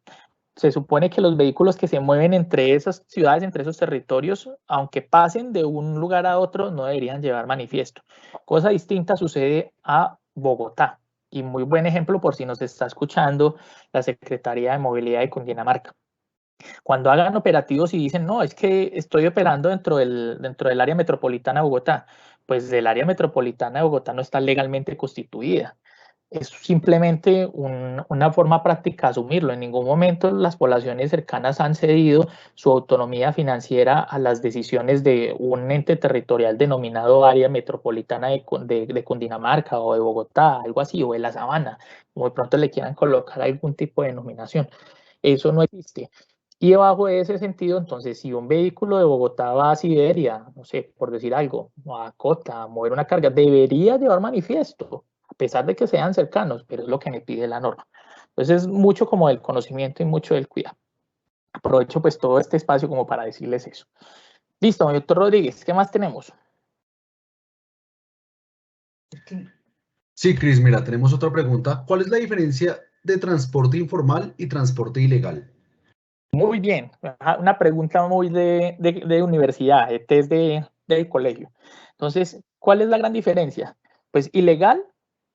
Se supone que los vehículos que se mueven entre esas ciudades, entre esos territorios, aunque pasen de un lugar a otro, no deberían llevar manifiesto. Cosa distinta sucede a Bogotá. Y muy buen ejemplo por si nos está escuchando la Secretaría de Movilidad de Cundinamarca. Cuando hagan operativos y dicen, no, es que estoy operando dentro del área metropolitana de Bogotá, pues el área metropolitana de Bogotá no está legalmente constituida. Es simplemente una forma práctica de asumirlo. En ningún momento las poblaciones cercanas han cedido su autonomía financiera a las decisiones de un ente territorial denominado área metropolitana de Cundinamarca o de Bogotá, algo así, o de la Sabana, como de pronto le quieran colocar algún tipo de denominación. Eso no existe. Y bajo ese sentido, entonces, si un vehículo de Bogotá va a Siberia, no sé, por decir algo, o a Cota, a mover una carga, debería llevar manifiesto, a pesar de que sean cercanos, pero es lo que me pide la norma. Entonces, es mucho como del conocimiento y mucho del cuidado. Aprovecho pues todo este espacio como para decirles eso. Listo, doctor Rodríguez, ¿qué más tenemos? Sí, Cris, mira, tenemos otra pregunta. ¿Cuál es la diferencia de transporte informal y transporte ilegal? Muy bien, una pregunta muy de universidad, de test del colegio. Entonces, ¿cuál es la gran diferencia? Pues ilegal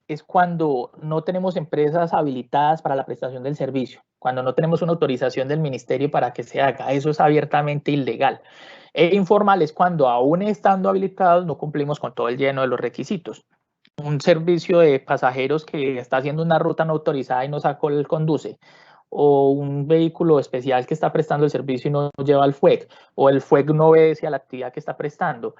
es cuando no tenemos empresas habilitadas para la prestación del servicio, cuando no tenemos una autorización del ministerio para que se haga, eso es abiertamente ilegal. E informal es cuando aún estando habilitados no cumplimos con todo el lleno de los requisitos. Un servicio de pasajeros que está haciendo una ruta no autorizada y no sacó el conduce, o un vehículo especial que está prestando el servicio y no lleva el FUEG, o el FUEG no obedece a la actividad que está prestando,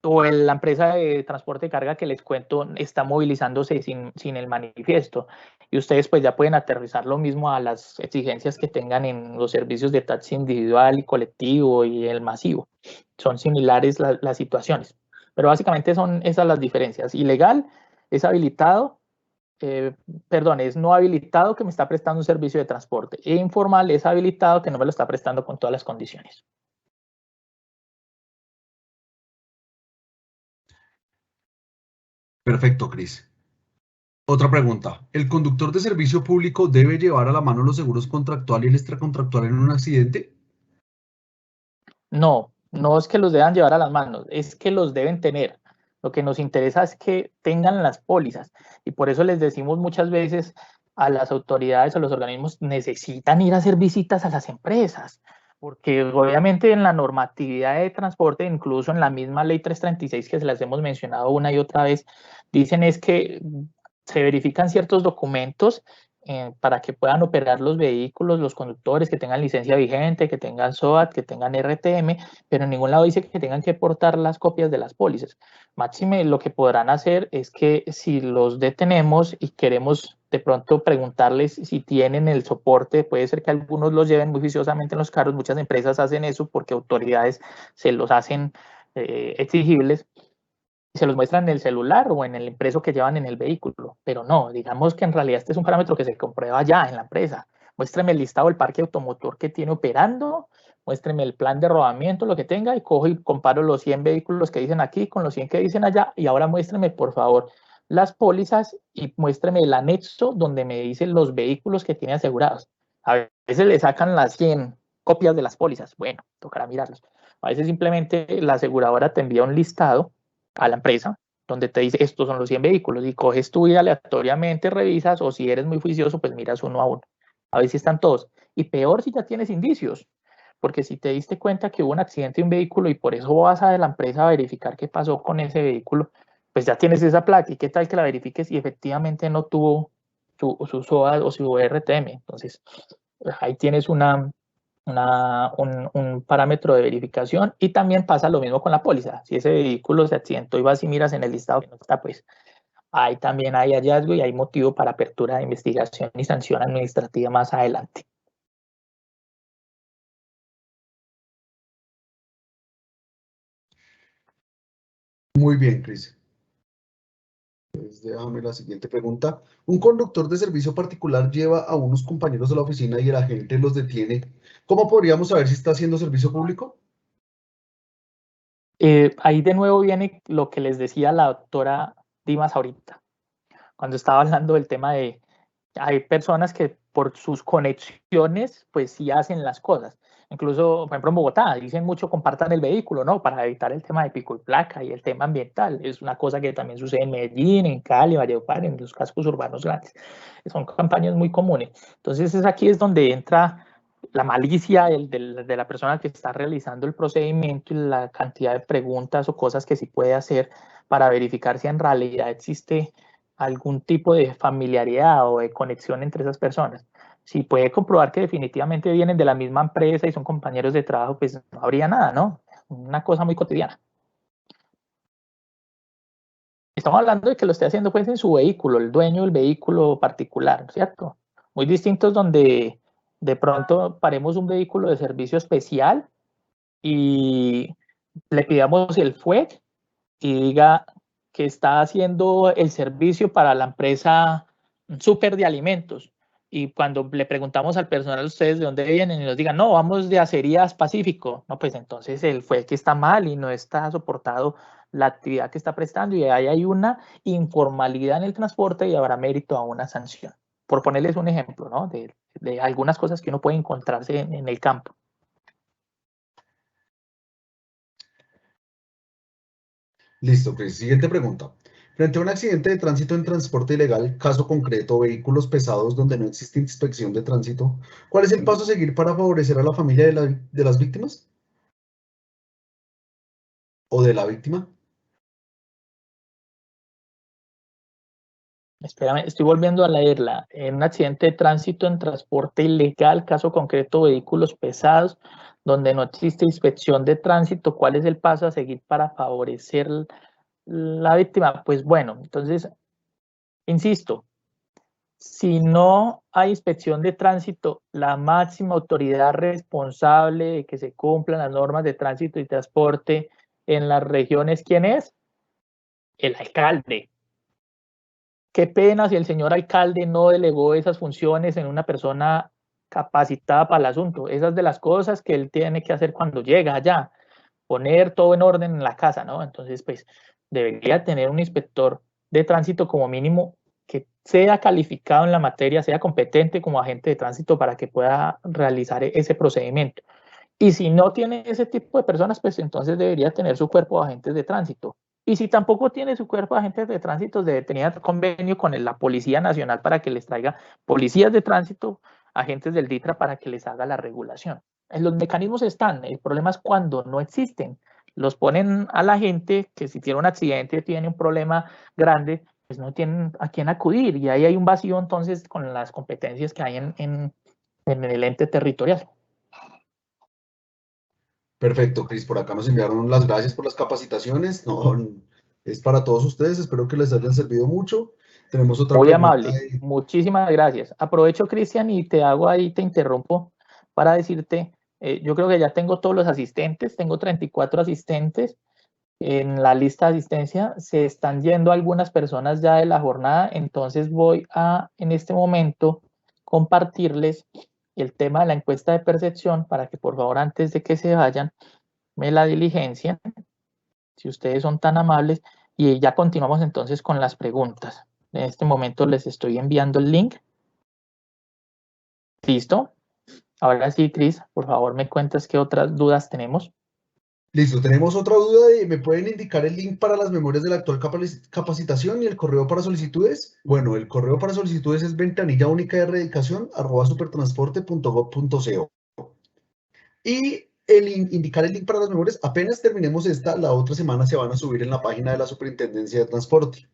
o la empresa de transporte de carga que les cuento está movilizándose sin el manifiesto. Y ustedes pues ya pueden aterrizar lo mismo a las exigencias que tengan en los servicios de taxi individual y colectivo y el masivo. Son similares las situaciones, pero básicamente son esas las diferencias. Ilegal es habilitado, perdón, es no habilitado que me está prestando un servicio de transporte, e informal es habilitado que no me lo está prestando con todas las condiciones. Perfecto, Cris. Otra pregunta. ¿El conductor de servicio público debe llevar a la mano los seguros contractual y el extracontractual en un accidente? No, no es que los deban llevar a las manos, es que los deben tener. Lo que nos interesa es que tengan las pólizas y por eso les decimos muchas veces a las autoridades, a los organismos, necesitan ir a hacer visitas a las empresas, porque obviamente en la normatividad de transporte, incluso en la misma ley 336 que se las hemos mencionado una y otra vez, dicen es que se verifican ciertos documentos para que puedan operar los vehículos, los conductores que tengan licencia vigente, que tengan SOAT, que tengan RTM, pero en ningún lado dice que tengan que portar las copias de las pólizas. Máxime, lo que podrán hacer es que si los detenemos y queremos de pronto preguntarles si tienen el soporte, puede ser que algunos los lleven muy juiciosamente en los carros, muchas empresas hacen eso porque autoridades se los hacen exigibles, se los muestran en el celular o en el impreso que llevan en el vehículo, pero no, digamos que en realidad este es un parámetro que se comprueba ya en la empresa. Muéstreme el listado del parque automotor que tiene operando, muéstreme el plan de rodamiento, lo que tenga, y cojo y comparo los 100 vehículos que dicen aquí con los 100 que dicen allá, y ahora muéstreme, por favor, las pólizas y muéstreme el anexo donde me dicen los vehículos que tiene asegurados. A veces le sacan las 100 copias de las pólizas. Bueno, tocará mirarlos. A veces simplemente la aseguradora te envía un listado a la empresa donde te dice estos son los 100 vehículos y coges tú y aleatoriamente revisas, o si eres muy juicioso, pues miras uno a uno. A ver si están todos. Y peor si ya tienes indicios, porque si te diste cuenta que hubo un accidente de un vehículo y por eso vas a la empresa a verificar qué pasó con ese vehículo, pues ya tienes esa placa. ¿Y qué tal que la verifiques y efectivamente no tuvo su SOA o su RTM? Entonces, ahí tienes un parámetro de verificación. Y también pasa lo mismo con la póliza. Si ese vehículo se accidentó y vas y miras en el listado que no está, pues ahí también hay hallazgo y hay motivo para apertura de investigación y sanción administrativa más adelante. Muy bien, Cris. Pues déjame la siguiente pregunta. Un conductor de servicio particular lleva a unos compañeros a la oficina y el agente los detiene. ¿Cómo podríamos saber si está haciendo servicio público? Ahí de nuevo viene lo que les decía la doctora Dimas ahorita, cuando estaba hablando del tema de, hay personas que por sus conexiones, pues sí hacen las cosas. Incluso, por ejemplo, en Bogotá, dicen mucho compartan el vehículo, ¿no? Para evitar el tema de pico y placa y el tema ambiental. Es una cosa que también sucede en Medellín, en Cali, Valledupar, en los cascos urbanos grandes. Son campañas muy comunes. Entonces, aquí es donde entra la malicia de la persona que está realizando el procedimiento y la cantidad de preguntas o cosas que sí puede hacer para verificar si en realidad existe algún tipo de familiaridad o de conexión entre esas personas. Si puede comprobar que definitivamente vienen de la misma empresa y son compañeros de trabajo, pues no habría nada, ¿no? Una cosa muy cotidiana. Estamos hablando de que lo esté haciendo pues en su vehículo, el dueño del vehículo particular, ¿cierto? Muy distintos donde de pronto paremos un vehículo de servicio especial y le pidamos el FUEC y diga que está haciendo el servicio para la empresa Super de alimentos. Y cuando le preguntamos al personal, ustedes de dónde vienen, y nos digan, no, vamos de Acerías Pacífico, no, pues entonces él fue el que está mal y no está soportado la actividad que está prestando, y ahí hay una informalidad en el transporte y habrá mérito a una sanción. Por ponerles un ejemplo, ¿no? De algunas cosas que uno puede encontrarse en el campo. Listo, Cris. Siguiente pregunta. Frente a un accidente de tránsito en transporte ilegal, caso concreto, vehículos pesados donde no existe inspección de tránsito, ¿cuál es el paso a seguir para favorecer a la familia de las víctimas? ¿O de la víctima? Espérame, estoy volviendo a leerla. En un accidente de tránsito en transporte ilegal, caso concreto, vehículos pesados, donde no existe inspección de tránsito, ¿cuál es el paso a seguir para favorecer la víctima? Pues bueno, entonces, insisto, si no hay inspección de tránsito, la máxima autoridad responsable de que se cumplan las normas de tránsito y transporte en las regiones, ¿quién es? El alcalde. Qué pena si el señor alcalde no delegó esas funciones en una persona capacitada para el asunto. Esas de las cosas que él tiene que hacer cuando llega allá, poner todo en orden en la casa, ¿no? Entonces, pues, debería tener un inspector de tránsito como mínimo que sea calificado en la materia, sea competente como agente de tránsito para que pueda realizar ese procedimiento. Y si no tiene ese tipo de personas, pues entonces debería tener su cuerpo de agentes de tránsito. Y si tampoco tiene su cuerpo de agentes de tránsito, debe tener convenio con la Policía Nacional para que les traiga policías de tránsito, agentes del DITRA para que les haga la regulación. Los mecanismos están, el problema es cuando no existen. Los ponen a la gente que si tiene un accidente, tiene un problema grande, pues no tienen a quién acudir. Y ahí hay un vacío entonces con las competencias que hay en el ente territorial. Perfecto, Cris. Por acá nos enviaron las gracias por las capacitaciones. No, es para todos ustedes. Espero que les hayan servido mucho. Tenemos otra Muy pregunta. amable, muchísimas gracias. Aprovecho, Cristian, y te hago ahí, te interrumpo para decirte, yo creo que ya tengo todos los asistentes, tengo 34 asistentes en la lista de asistencia, se están yendo algunas personas ya de la jornada, entonces voy a, en este momento, compartirles el tema de la encuesta de percepción para que por favor antes de que se vayan, me la diligencien, si ustedes son tan amables, y ya continuamos entonces con las preguntas. En este momento les estoy enviando el link. ¿Listo? Ahora sí, Cris, por favor me cuentas qué otras dudas tenemos. Listo, tenemos otra duda ¿me pueden indicar el link para las memorias de la actual capacitación y el correo para solicitudes? Bueno, el correo para solicitudes es ventanilla única de erradicación@supertransporte.gov.co. Y indicar el link para las memorias, apenas terminemos esta, la otra semana se van a subir en la página de la Superintendencia de Transporte.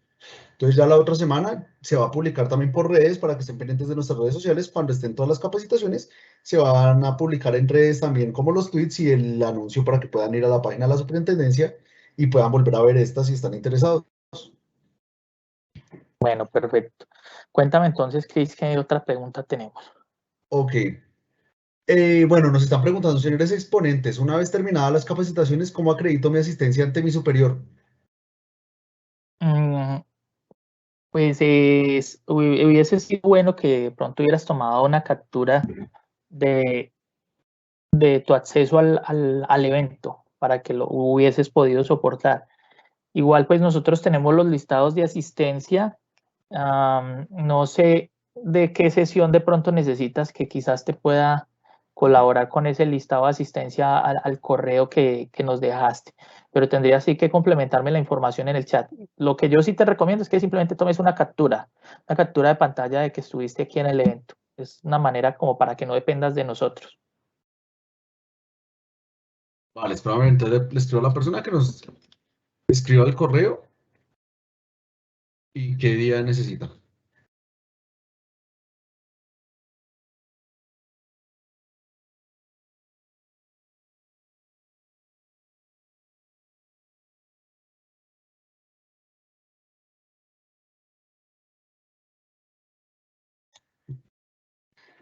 Entonces ya la otra semana se va a publicar también por redes para que estén pendientes de nuestras redes sociales. Cuando estén todas las capacitaciones, se van a publicar en redes también como los tweets y el anuncio para que puedan ir a la página de la superintendencia y puedan volver a ver estas si están interesados. Bueno, perfecto. Cuéntame entonces, Cris, ¿qué otra pregunta tenemos? Ok. Bueno, nos están preguntando, señores exponentes, una vez terminadas las capacitaciones, ¿cómo acredito mi asistencia ante mi superior? Pues hubiese sido bueno que de pronto hubieras tomado una captura de tu acceso al evento para que lo hubieses podido soportar. Igual pues nosotros tenemos los listados de asistencia. No sé de qué sesión de pronto necesitas que quizás te pueda colaborar con ese listado de asistencia al correo que nos dejaste, pero tendrías sí que complementarme la información en el chat. Lo que yo sí te recomiendo es que simplemente tomes una captura de pantalla de que estuviste aquí en el evento. Es una manera como para que no dependas de nosotros. Vale, espérame, entonces le escribo a la persona que nos escriba el correo y qué día necesita.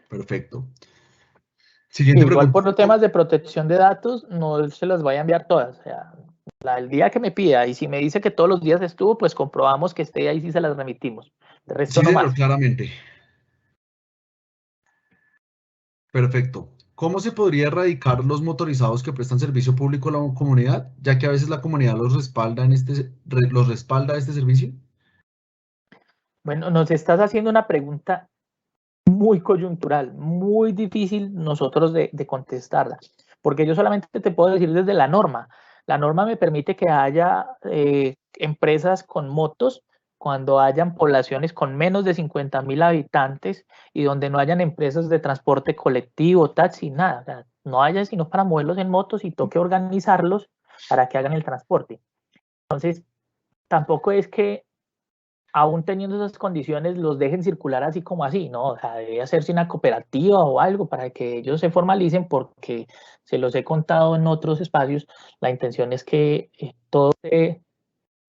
Perfecto. Siguiente Igual pregunta. por los temas de protección de datos, no se las voy a enviar todas. O sea, el día que me pida, y si me dice que todos los días estuvo, pues comprobamos que esté ahí, sí se las remitimos. De resto Sí, no señor, más. claramente. Perfecto. ¿Cómo se podría erradicar los motorizados que prestan servicio público a la comunidad, ya que a veces la comunidad los respalda este servicio? Bueno, nos estás haciendo una pregunta muy coyuntural, muy difícil nosotros de contestarla, porque yo solamente te puedo decir desde la norma. La norma me permite que haya empresas con motos cuando hayan poblaciones con menos de 50.000 habitantes y donde no hayan empresas de transporte colectivo, taxi, nada. O sea, no haya sino para moverlos en motos y toque organizarlos para que hagan el transporte. Entonces, tampoco es que aún teniendo esas condiciones, los dejen circular así como así, ¿no? O sea, debe hacerse una cooperativa o algo para que ellos se formalicen, porque se los he contado en otros espacios, la intención es que todo esté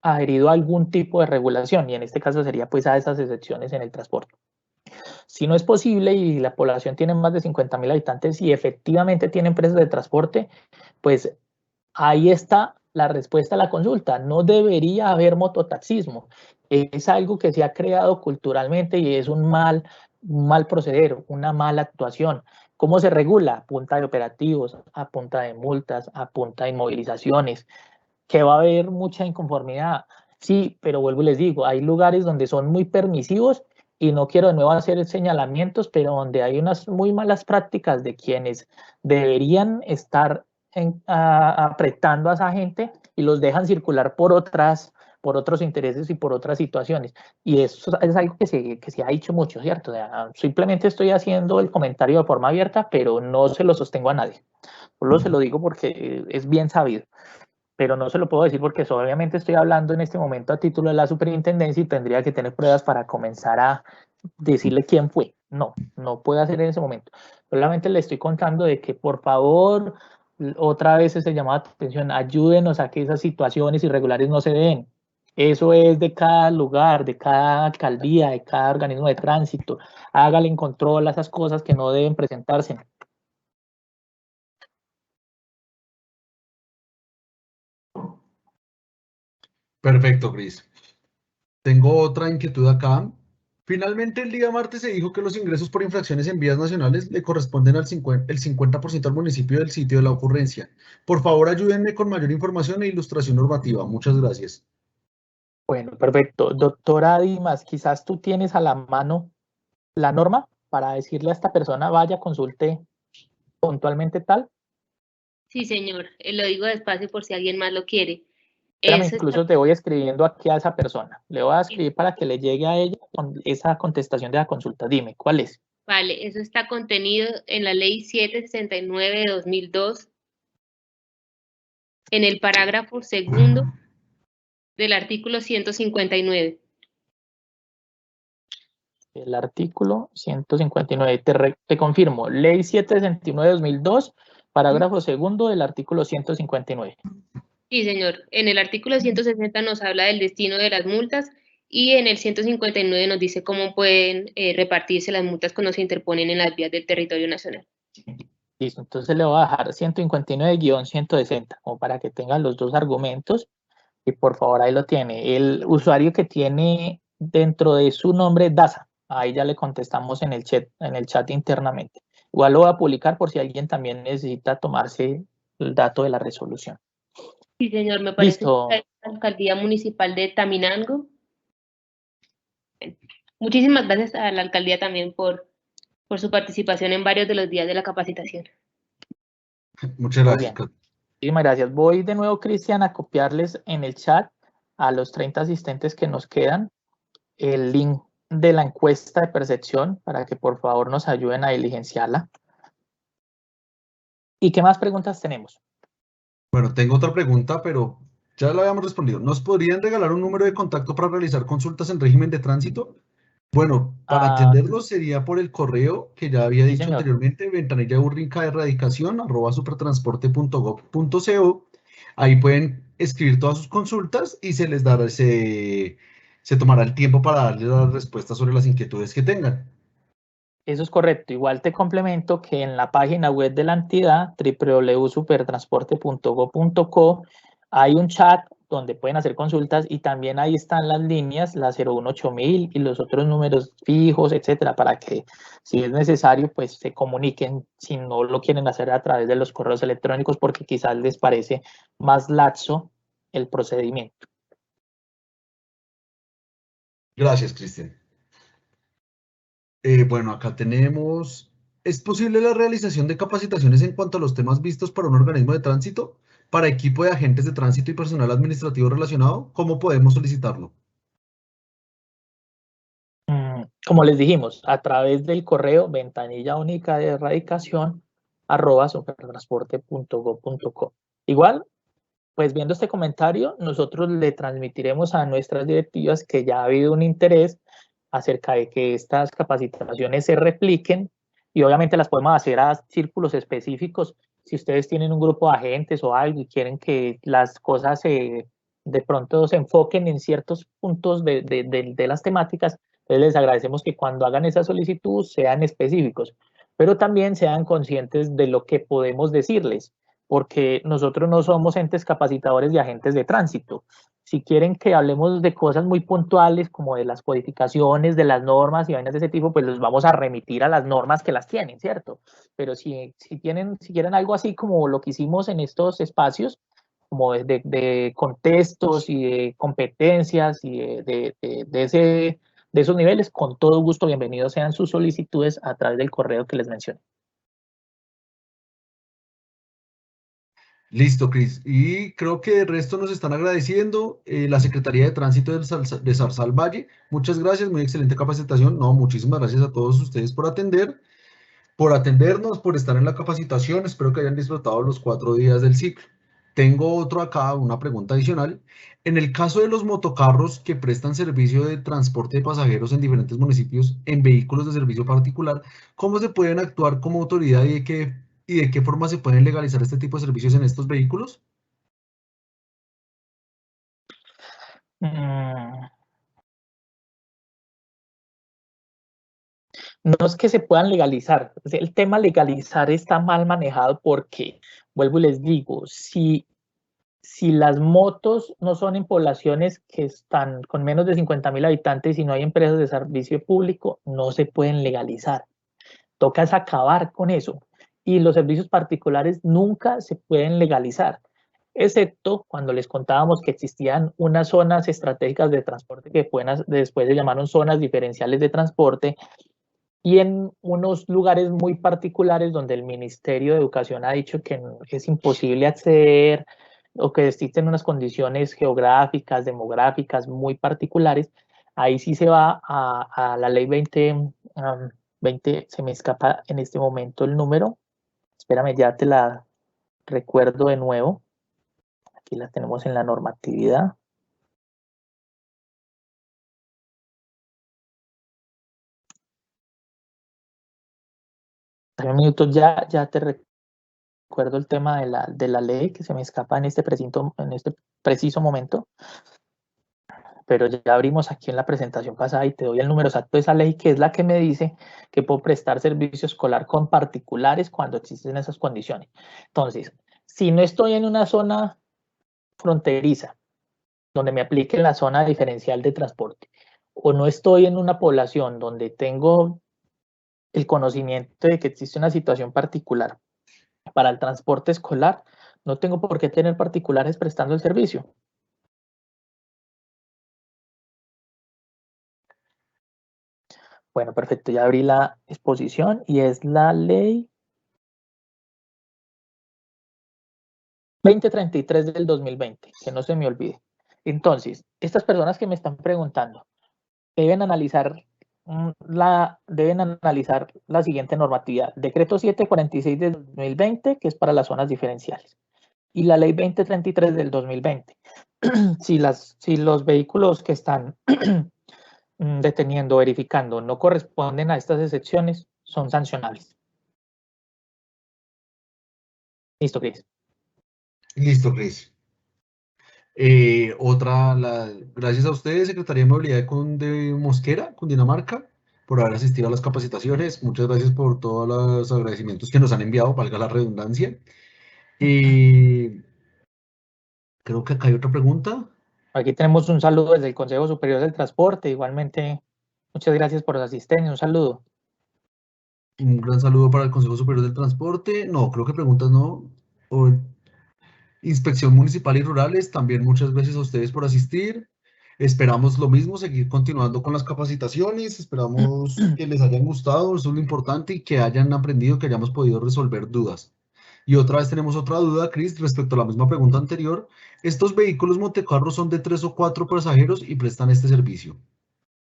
adherido a algún tipo de regulación, y en este caso sería pues a esas excepciones en el transporte. Si no es posible y la población tiene más de 50.000 habitantes y efectivamente tiene empresas de transporte, pues ahí está la respuesta a la consulta. No debería haber mototaxismo. Es algo que se ha creado culturalmente y es un mal proceder, una mala actuación. ¿Cómo se regula? A punta de operativos, a punta de multas, a punta de inmovilizaciones. Que va a haber mucha inconformidad. Sí, pero vuelvo y les digo, hay lugares donde son muy permisivos y no quiero de nuevo hacer señalamientos, pero donde hay unas muy malas prácticas de quienes deberían estar apretando a esa gente y los dejan circular por otros intereses y por otras situaciones. Y eso es algo que se ha dicho mucho, ¿cierto? O sea, simplemente estoy haciendo el comentario de forma abierta, pero no se lo sostengo a nadie. Solo se lo digo porque es bien sabido, pero no se lo puedo decir porque obviamente estoy hablando en este momento a título de la superintendencia y tendría que tener pruebas para comenzar a decirle quién fue. No puedo hacer en ese momento. Solamente le estoy contando de que por favor, otra vez ese llamado de atención, ayúdenos a que esas situaciones irregulares no se den. Eso es de cada lugar, de cada alcaldía, de cada organismo de tránsito. Hágale en control a esas cosas que no deben presentarse. Perfecto, Cris. Tengo otra inquietud acá. Finalmente, el día martes se dijo que los ingresos por infracciones en vías nacionales le corresponden el 50% al municipio del sitio de la ocurrencia. Por favor, ayúdenme con mayor información e ilustración normativa. Muchas gracias. Bueno, perfecto. Doctora Dimas, quizás tú tienes a la mano la norma para decirle a esta persona, vaya, consulte puntualmente tal. Sí, señor. Lo digo despacio por si alguien más lo quiere. Espérame, Eso incluso está, te voy escribiendo aquí a esa persona. Le voy a escribir para que le llegue a ella con esa contestación de la consulta. Dime, ¿cuál es? vale, eso está contenido en la Ley 769 de 2002, en el parágrafo segundo del artículo 159. El artículo 159. Te confirmo, Ley 769 de 2002, parágrafo segundo del artículo 159. Sí, señor. En el artículo 160 nos habla del destino de las multas y en el 159 nos dice cómo pueden repartirse las multas cuando se interponen en las vías del territorio nacional. Listo, entonces le voy a dejar 159-160, como para que tengan los dos argumentos. Y por favor, ahí lo tiene. El usuario que tiene dentro de su nombre DASA. Ahí ya le contestamos en el chat internamente. Igual lo voy a publicar por si alguien también necesita tomarse el dato de la resolución. Sí, señor, me parece Listo. que la alcaldía municipal de Taminango. Muchísimas gracias a la alcaldía también por su participación en varios de los días de la capacitación. Muchas Muy gracias. bien. Muchísimas gracias. Voy de nuevo, Cristian, a copiarles en el chat a los 30 asistentes que nos quedan el link de la encuesta de percepción para que por favor nos ayuden a diligenciarla. ¿Y qué más preguntas tenemos? Bueno, tengo otra pregunta, pero ya la habíamos respondido. ¿Nos podrían regalar un número de contacto para realizar consultas en régimen de tránsito? Bueno, para atenderlo sería por el correo que ya había sí, dicho señor. anteriormente, ventanilla@supertransporte.gov.co. Ahí pueden escribir todas sus consultas y se les dará se tomará el tiempo para darles las respuestas sobre las inquietudes que tengan. Eso es correcto. Igual te complemento que en la página web de la entidad, www.supertransporte.gov.co, hay un chat donde pueden hacer consultas y también ahí están las líneas, la 018000 y los otros números fijos, etcétera, para que si es necesario, pues se comuniquen si no lo quieren hacer a través de los correos electrónicos porque quizás les parece más laxo el procedimiento. Gracias, Cristian. Bueno, acá tenemos, ¿es posible la realización de capacitaciones en cuanto a los temas vistos para un organismo de tránsito? Para equipo de agentes de tránsito y personal administrativo relacionado, ¿cómo podemos solicitarlo? Como les dijimos, a través del correo ventanilla única de erradicación @supertransporte.gov.co. Igual, pues viendo este comentario, nosotros le transmitiremos a nuestras directivas que ya ha habido un interés acerca de que estas capacitaciones se repliquen y obviamente las podemos hacer a círculos específicos. Si ustedes tienen un grupo de agentes o algo y quieren que las cosas de pronto se enfoquen en ciertos puntos de las temáticas, entonces les agradecemos que cuando hagan esa solicitud sean específicos, pero también sean conscientes de lo que podemos decirles, porque nosotros no somos entes capacitadores de agentes de tránsito. Si quieren que hablemos de cosas muy puntuales como de las codificaciones, de las normas y vainas de ese tipo, pues los vamos a remitir a las normas que las tienen, ¿cierto? Pero si quieren algo así como lo que hicimos en estos espacios, como de contextos y de competencias y de esos niveles, con todo gusto, bienvenidos sean sus solicitudes a través del correo que les mencioné. Listo, Cris. Y creo que el resto nos están agradeciendo. La Secretaría de Tránsito de Zarzal Valle. Muchas gracias, muy excelente capacitación. No, muchísimas gracias a todos ustedes por atendernos, por estar en la capacitación. Espero que hayan disfrutado los 4 días del ciclo. Tengo otro acá, una pregunta adicional. En el caso de los motocarros que prestan servicio de transporte de pasajeros en diferentes municipios en vehículos de servicio particular, ¿cómo se pueden actuar como autoridad y de qué forma se pueden legalizar este tipo de servicios en estos vehículos? No es que se puedan legalizar, el tema legalizar está mal manejado porque, vuelvo y les digo, si las motos no son en poblaciones que están con menos de 50.000 habitantes y no hay empresas de servicio público, no se pueden legalizar. Toca es acabar con eso. Y los servicios particulares nunca se pueden legalizar, excepto cuando les contábamos que existían unas zonas estratégicas de transporte que después se llamaron zonas diferenciales de transporte, y en unos lugares muy particulares donde el Ministerio de Educación ha dicho que es imposible acceder o que existen unas condiciones geográficas, demográficas muy particulares, ahí sí se va a la ley 20, se me escapa en este momento el número, espérame, ya te la recuerdo de nuevo, aquí la tenemos en la normatividad. En minutos ya te recuerdo el tema de la ley que se me escapa en este preciso momento, pero ya abrimos aquí en la presentación pasada y te doy el número exacto de esa ley, que es la que me dice que puedo prestar servicio escolar con particulares cuando existen esas condiciones. Entonces, si no estoy en una zona fronteriza, donde me aplique la zona diferencial de transporte, o no estoy en una población donde tengo el conocimiento de que existe una situación particular para el transporte escolar, no tengo por qué tener particulares prestando el servicio. Bueno, perfecto, ya abrí la exposición y es la ley 2033 del 2020, que no se me olvide. Entonces, estas personas que me están preguntando deben analizar la siguiente normatividad. Decreto 746 del 2020, que es para las zonas diferenciales, y la ley 2033 del 2020. Si los vehículos que están deteniendo, verificando, no corresponden a estas excepciones, son sancionables. Listo, Cris. Listo, Cris. Gracias a ustedes, Secretaría de Movilidad de Mosquera, Cundinamarca, por haber asistido a las capacitaciones. Muchas gracias por todos los agradecimientos que nos han enviado, valga la redundancia. Creo que acá hay otra pregunta. Aquí tenemos un saludo desde el Consejo Superior del Transporte. Igualmente, muchas gracias por su asistencia. Un saludo. Un gran saludo para el Consejo Superior del Transporte. No, creo que preguntas no. Inspección Municipal y Rurales, también muchas gracias a ustedes por asistir. Esperamos lo mismo, seguir continuando con las capacitaciones. Esperamos que les hayan gustado, eso es lo importante, y que hayan aprendido, que hayamos podido resolver dudas. Y otra vez tenemos otra duda, Cris, respecto a la misma pregunta anterior. ¿Estos vehículos montecarros son de 3 o 4 pasajeros y prestan este servicio?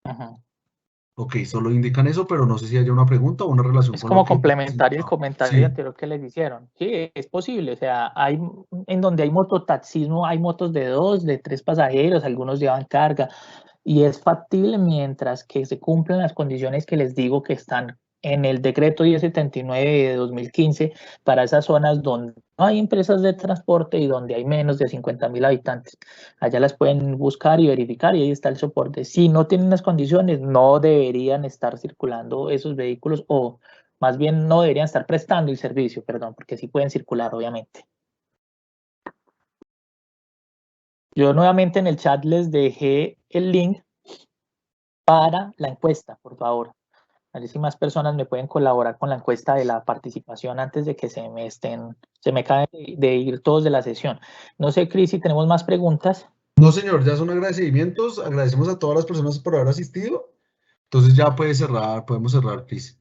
Ajá. Ok, solo indican eso, pero no sé si haya una pregunta o una relación Es con como lo que... complementario el comentario Sí. anterior que les hicieron. Sí, es posible. O sea, hay en donde hay mototaxismo, hay motos de 2, de 3 pasajeros, algunos llevan carga, y es factible mientras que se cumplan las condiciones que les digo que están en el decreto 1079 de 2015 para esas zonas donde no hay empresas de transporte y donde hay menos de 50.000 habitantes. Allá las pueden buscar y verificar y ahí está el soporte. Si no tienen las condiciones, no deberían estar circulando esos vehículos, o más bien no deberían estar prestando el servicio, perdón, porque sí pueden circular, obviamente. Yo nuevamente en el chat les dejé el link para la encuesta, por favor. A ver si más personas me pueden colaborar con la encuesta de la participación antes de que se me acaben de ir todos de la sesión. No sé, Cris, si tenemos más preguntas. No, señor, ya son agradecimientos. Agradecemos a todas las personas por haber asistido. Entonces ya podemos cerrar, Cris.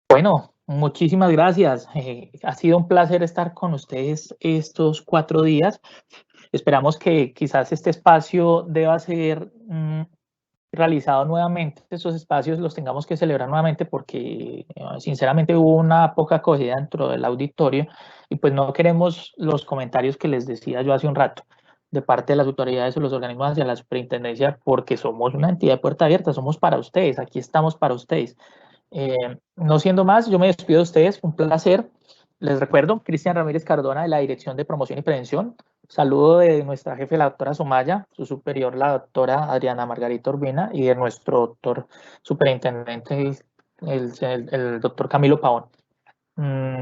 Bueno, muchísimas gracias. Ha sido un placer estar con ustedes estos 4 días. Esperamos que quizás este espacio deba ser realizado nuevamente. Estos espacios los tengamos que celebrar nuevamente porque sinceramente hubo una poca acogida dentro del auditorio y pues no queremos los comentarios que les decía yo hace un rato de parte de las autoridades o los organismos hacia la superintendencia, porque somos una entidad de puerta abierta, somos para ustedes, aquí estamos para ustedes. No siendo más, yo me despido de ustedes, un placer. Les recuerdo, Cristian Ramírez Cardona, de la Dirección de Promoción y Prevención. Saludo de nuestra jefe, la doctora Somaya, su superior, la doctora Adriana Margarita Urbina, y de nuestro doctor superintendente, el doctor Camilo Pavón.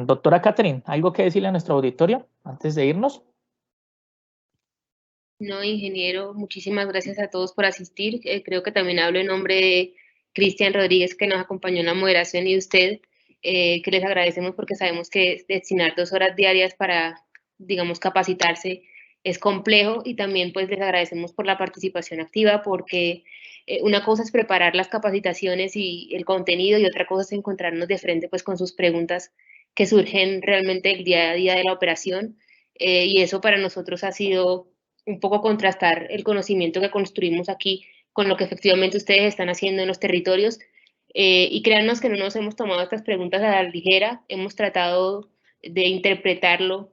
Doctora Catherine, ¿algo que decirle a nuestro auditorio antes de irnos? No, ingeniero, muchísimas gracias a todos por asistir. Creo que también hablo en nombre de Cristian Rodríguez, que nos acompañó en la moderación, y usted, que les agradecemos porque sabemos que destinar 2 horas diarias para, digamos, capacitarse es complejo, y también pues les agradecemos por la participación activa, porque una cosa es preparar las capacitaciones y el contenido, y otra cosa es encontrarnos de frente pues con sus preguntas que surgen realmente el día a día de la operación, y eso para nosotros ha sido un poco contrastar el conocimiento que construimos aquí con lo que efectivamente ustedes están haciendo en los territorios, y créannos que no nos hemos tomado estas preguntas a la ligera, hemos tratado de interpretarlo,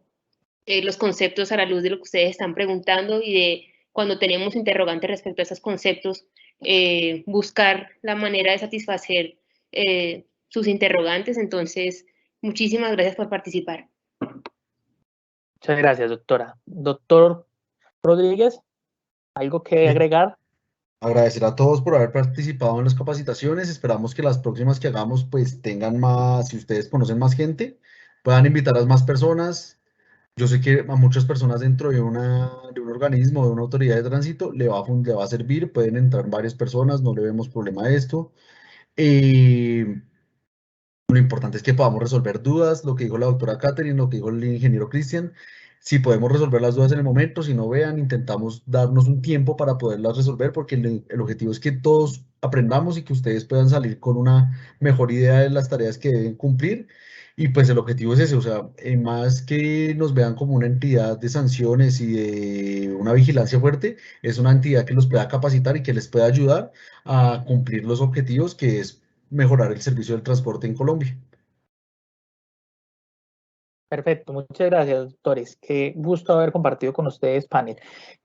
los conceptos a la luz de lo que ustedes están preguntando, y de cuando tenemos interrogantes respecto a esos conceptos, buscar la manera de satisfacer sus interrogantes. Entonces, muchísimas gracias por participar. Muchas gracias, doctora. Doctor Rodríguez, ¿algo que agregar? Agradecer a todos por haber participado en las capacitaciones. Esperamos que las próximas que hagamos pues tengan más, si ustedes conocen más gente, puedan invitar a más personas. Yo sé que a muchas personas dentro de un organismo, de una autoridad de tránsito, le va a servir, pueden entrar varias personas, no le vemos problema a esto. Lo importante es que podamos resolver dudas, lo que dijo la doctora Catherine, lo que dijo el ingeniero Cristian. Si podemos resolver las dudas en el momento, si no, vean, intentamos darnos un tiempo para poderlas resolver, porque el objetivo es que todos aprendamos y que ustedes puedan salir con una mejor idea de las tareas que deben cumplir. Y pues el objetivo es ese, o sea, más que nos vean como una entidad de sanciones y de una vigilancia fuerte, es una entidad que los pueda capacitar y que les pueda ayudar a cumplir los objetivos, que es mejorar el servicio del transporte en Colombia. Perfecto, muchas gracias, doctores. Qué gusto haber compartido con ustedes panel.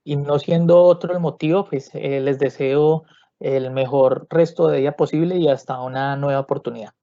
Y no siendo otro el motivo, pues les deseo el mejor resto de día posible y hasta una nueva oportunidad.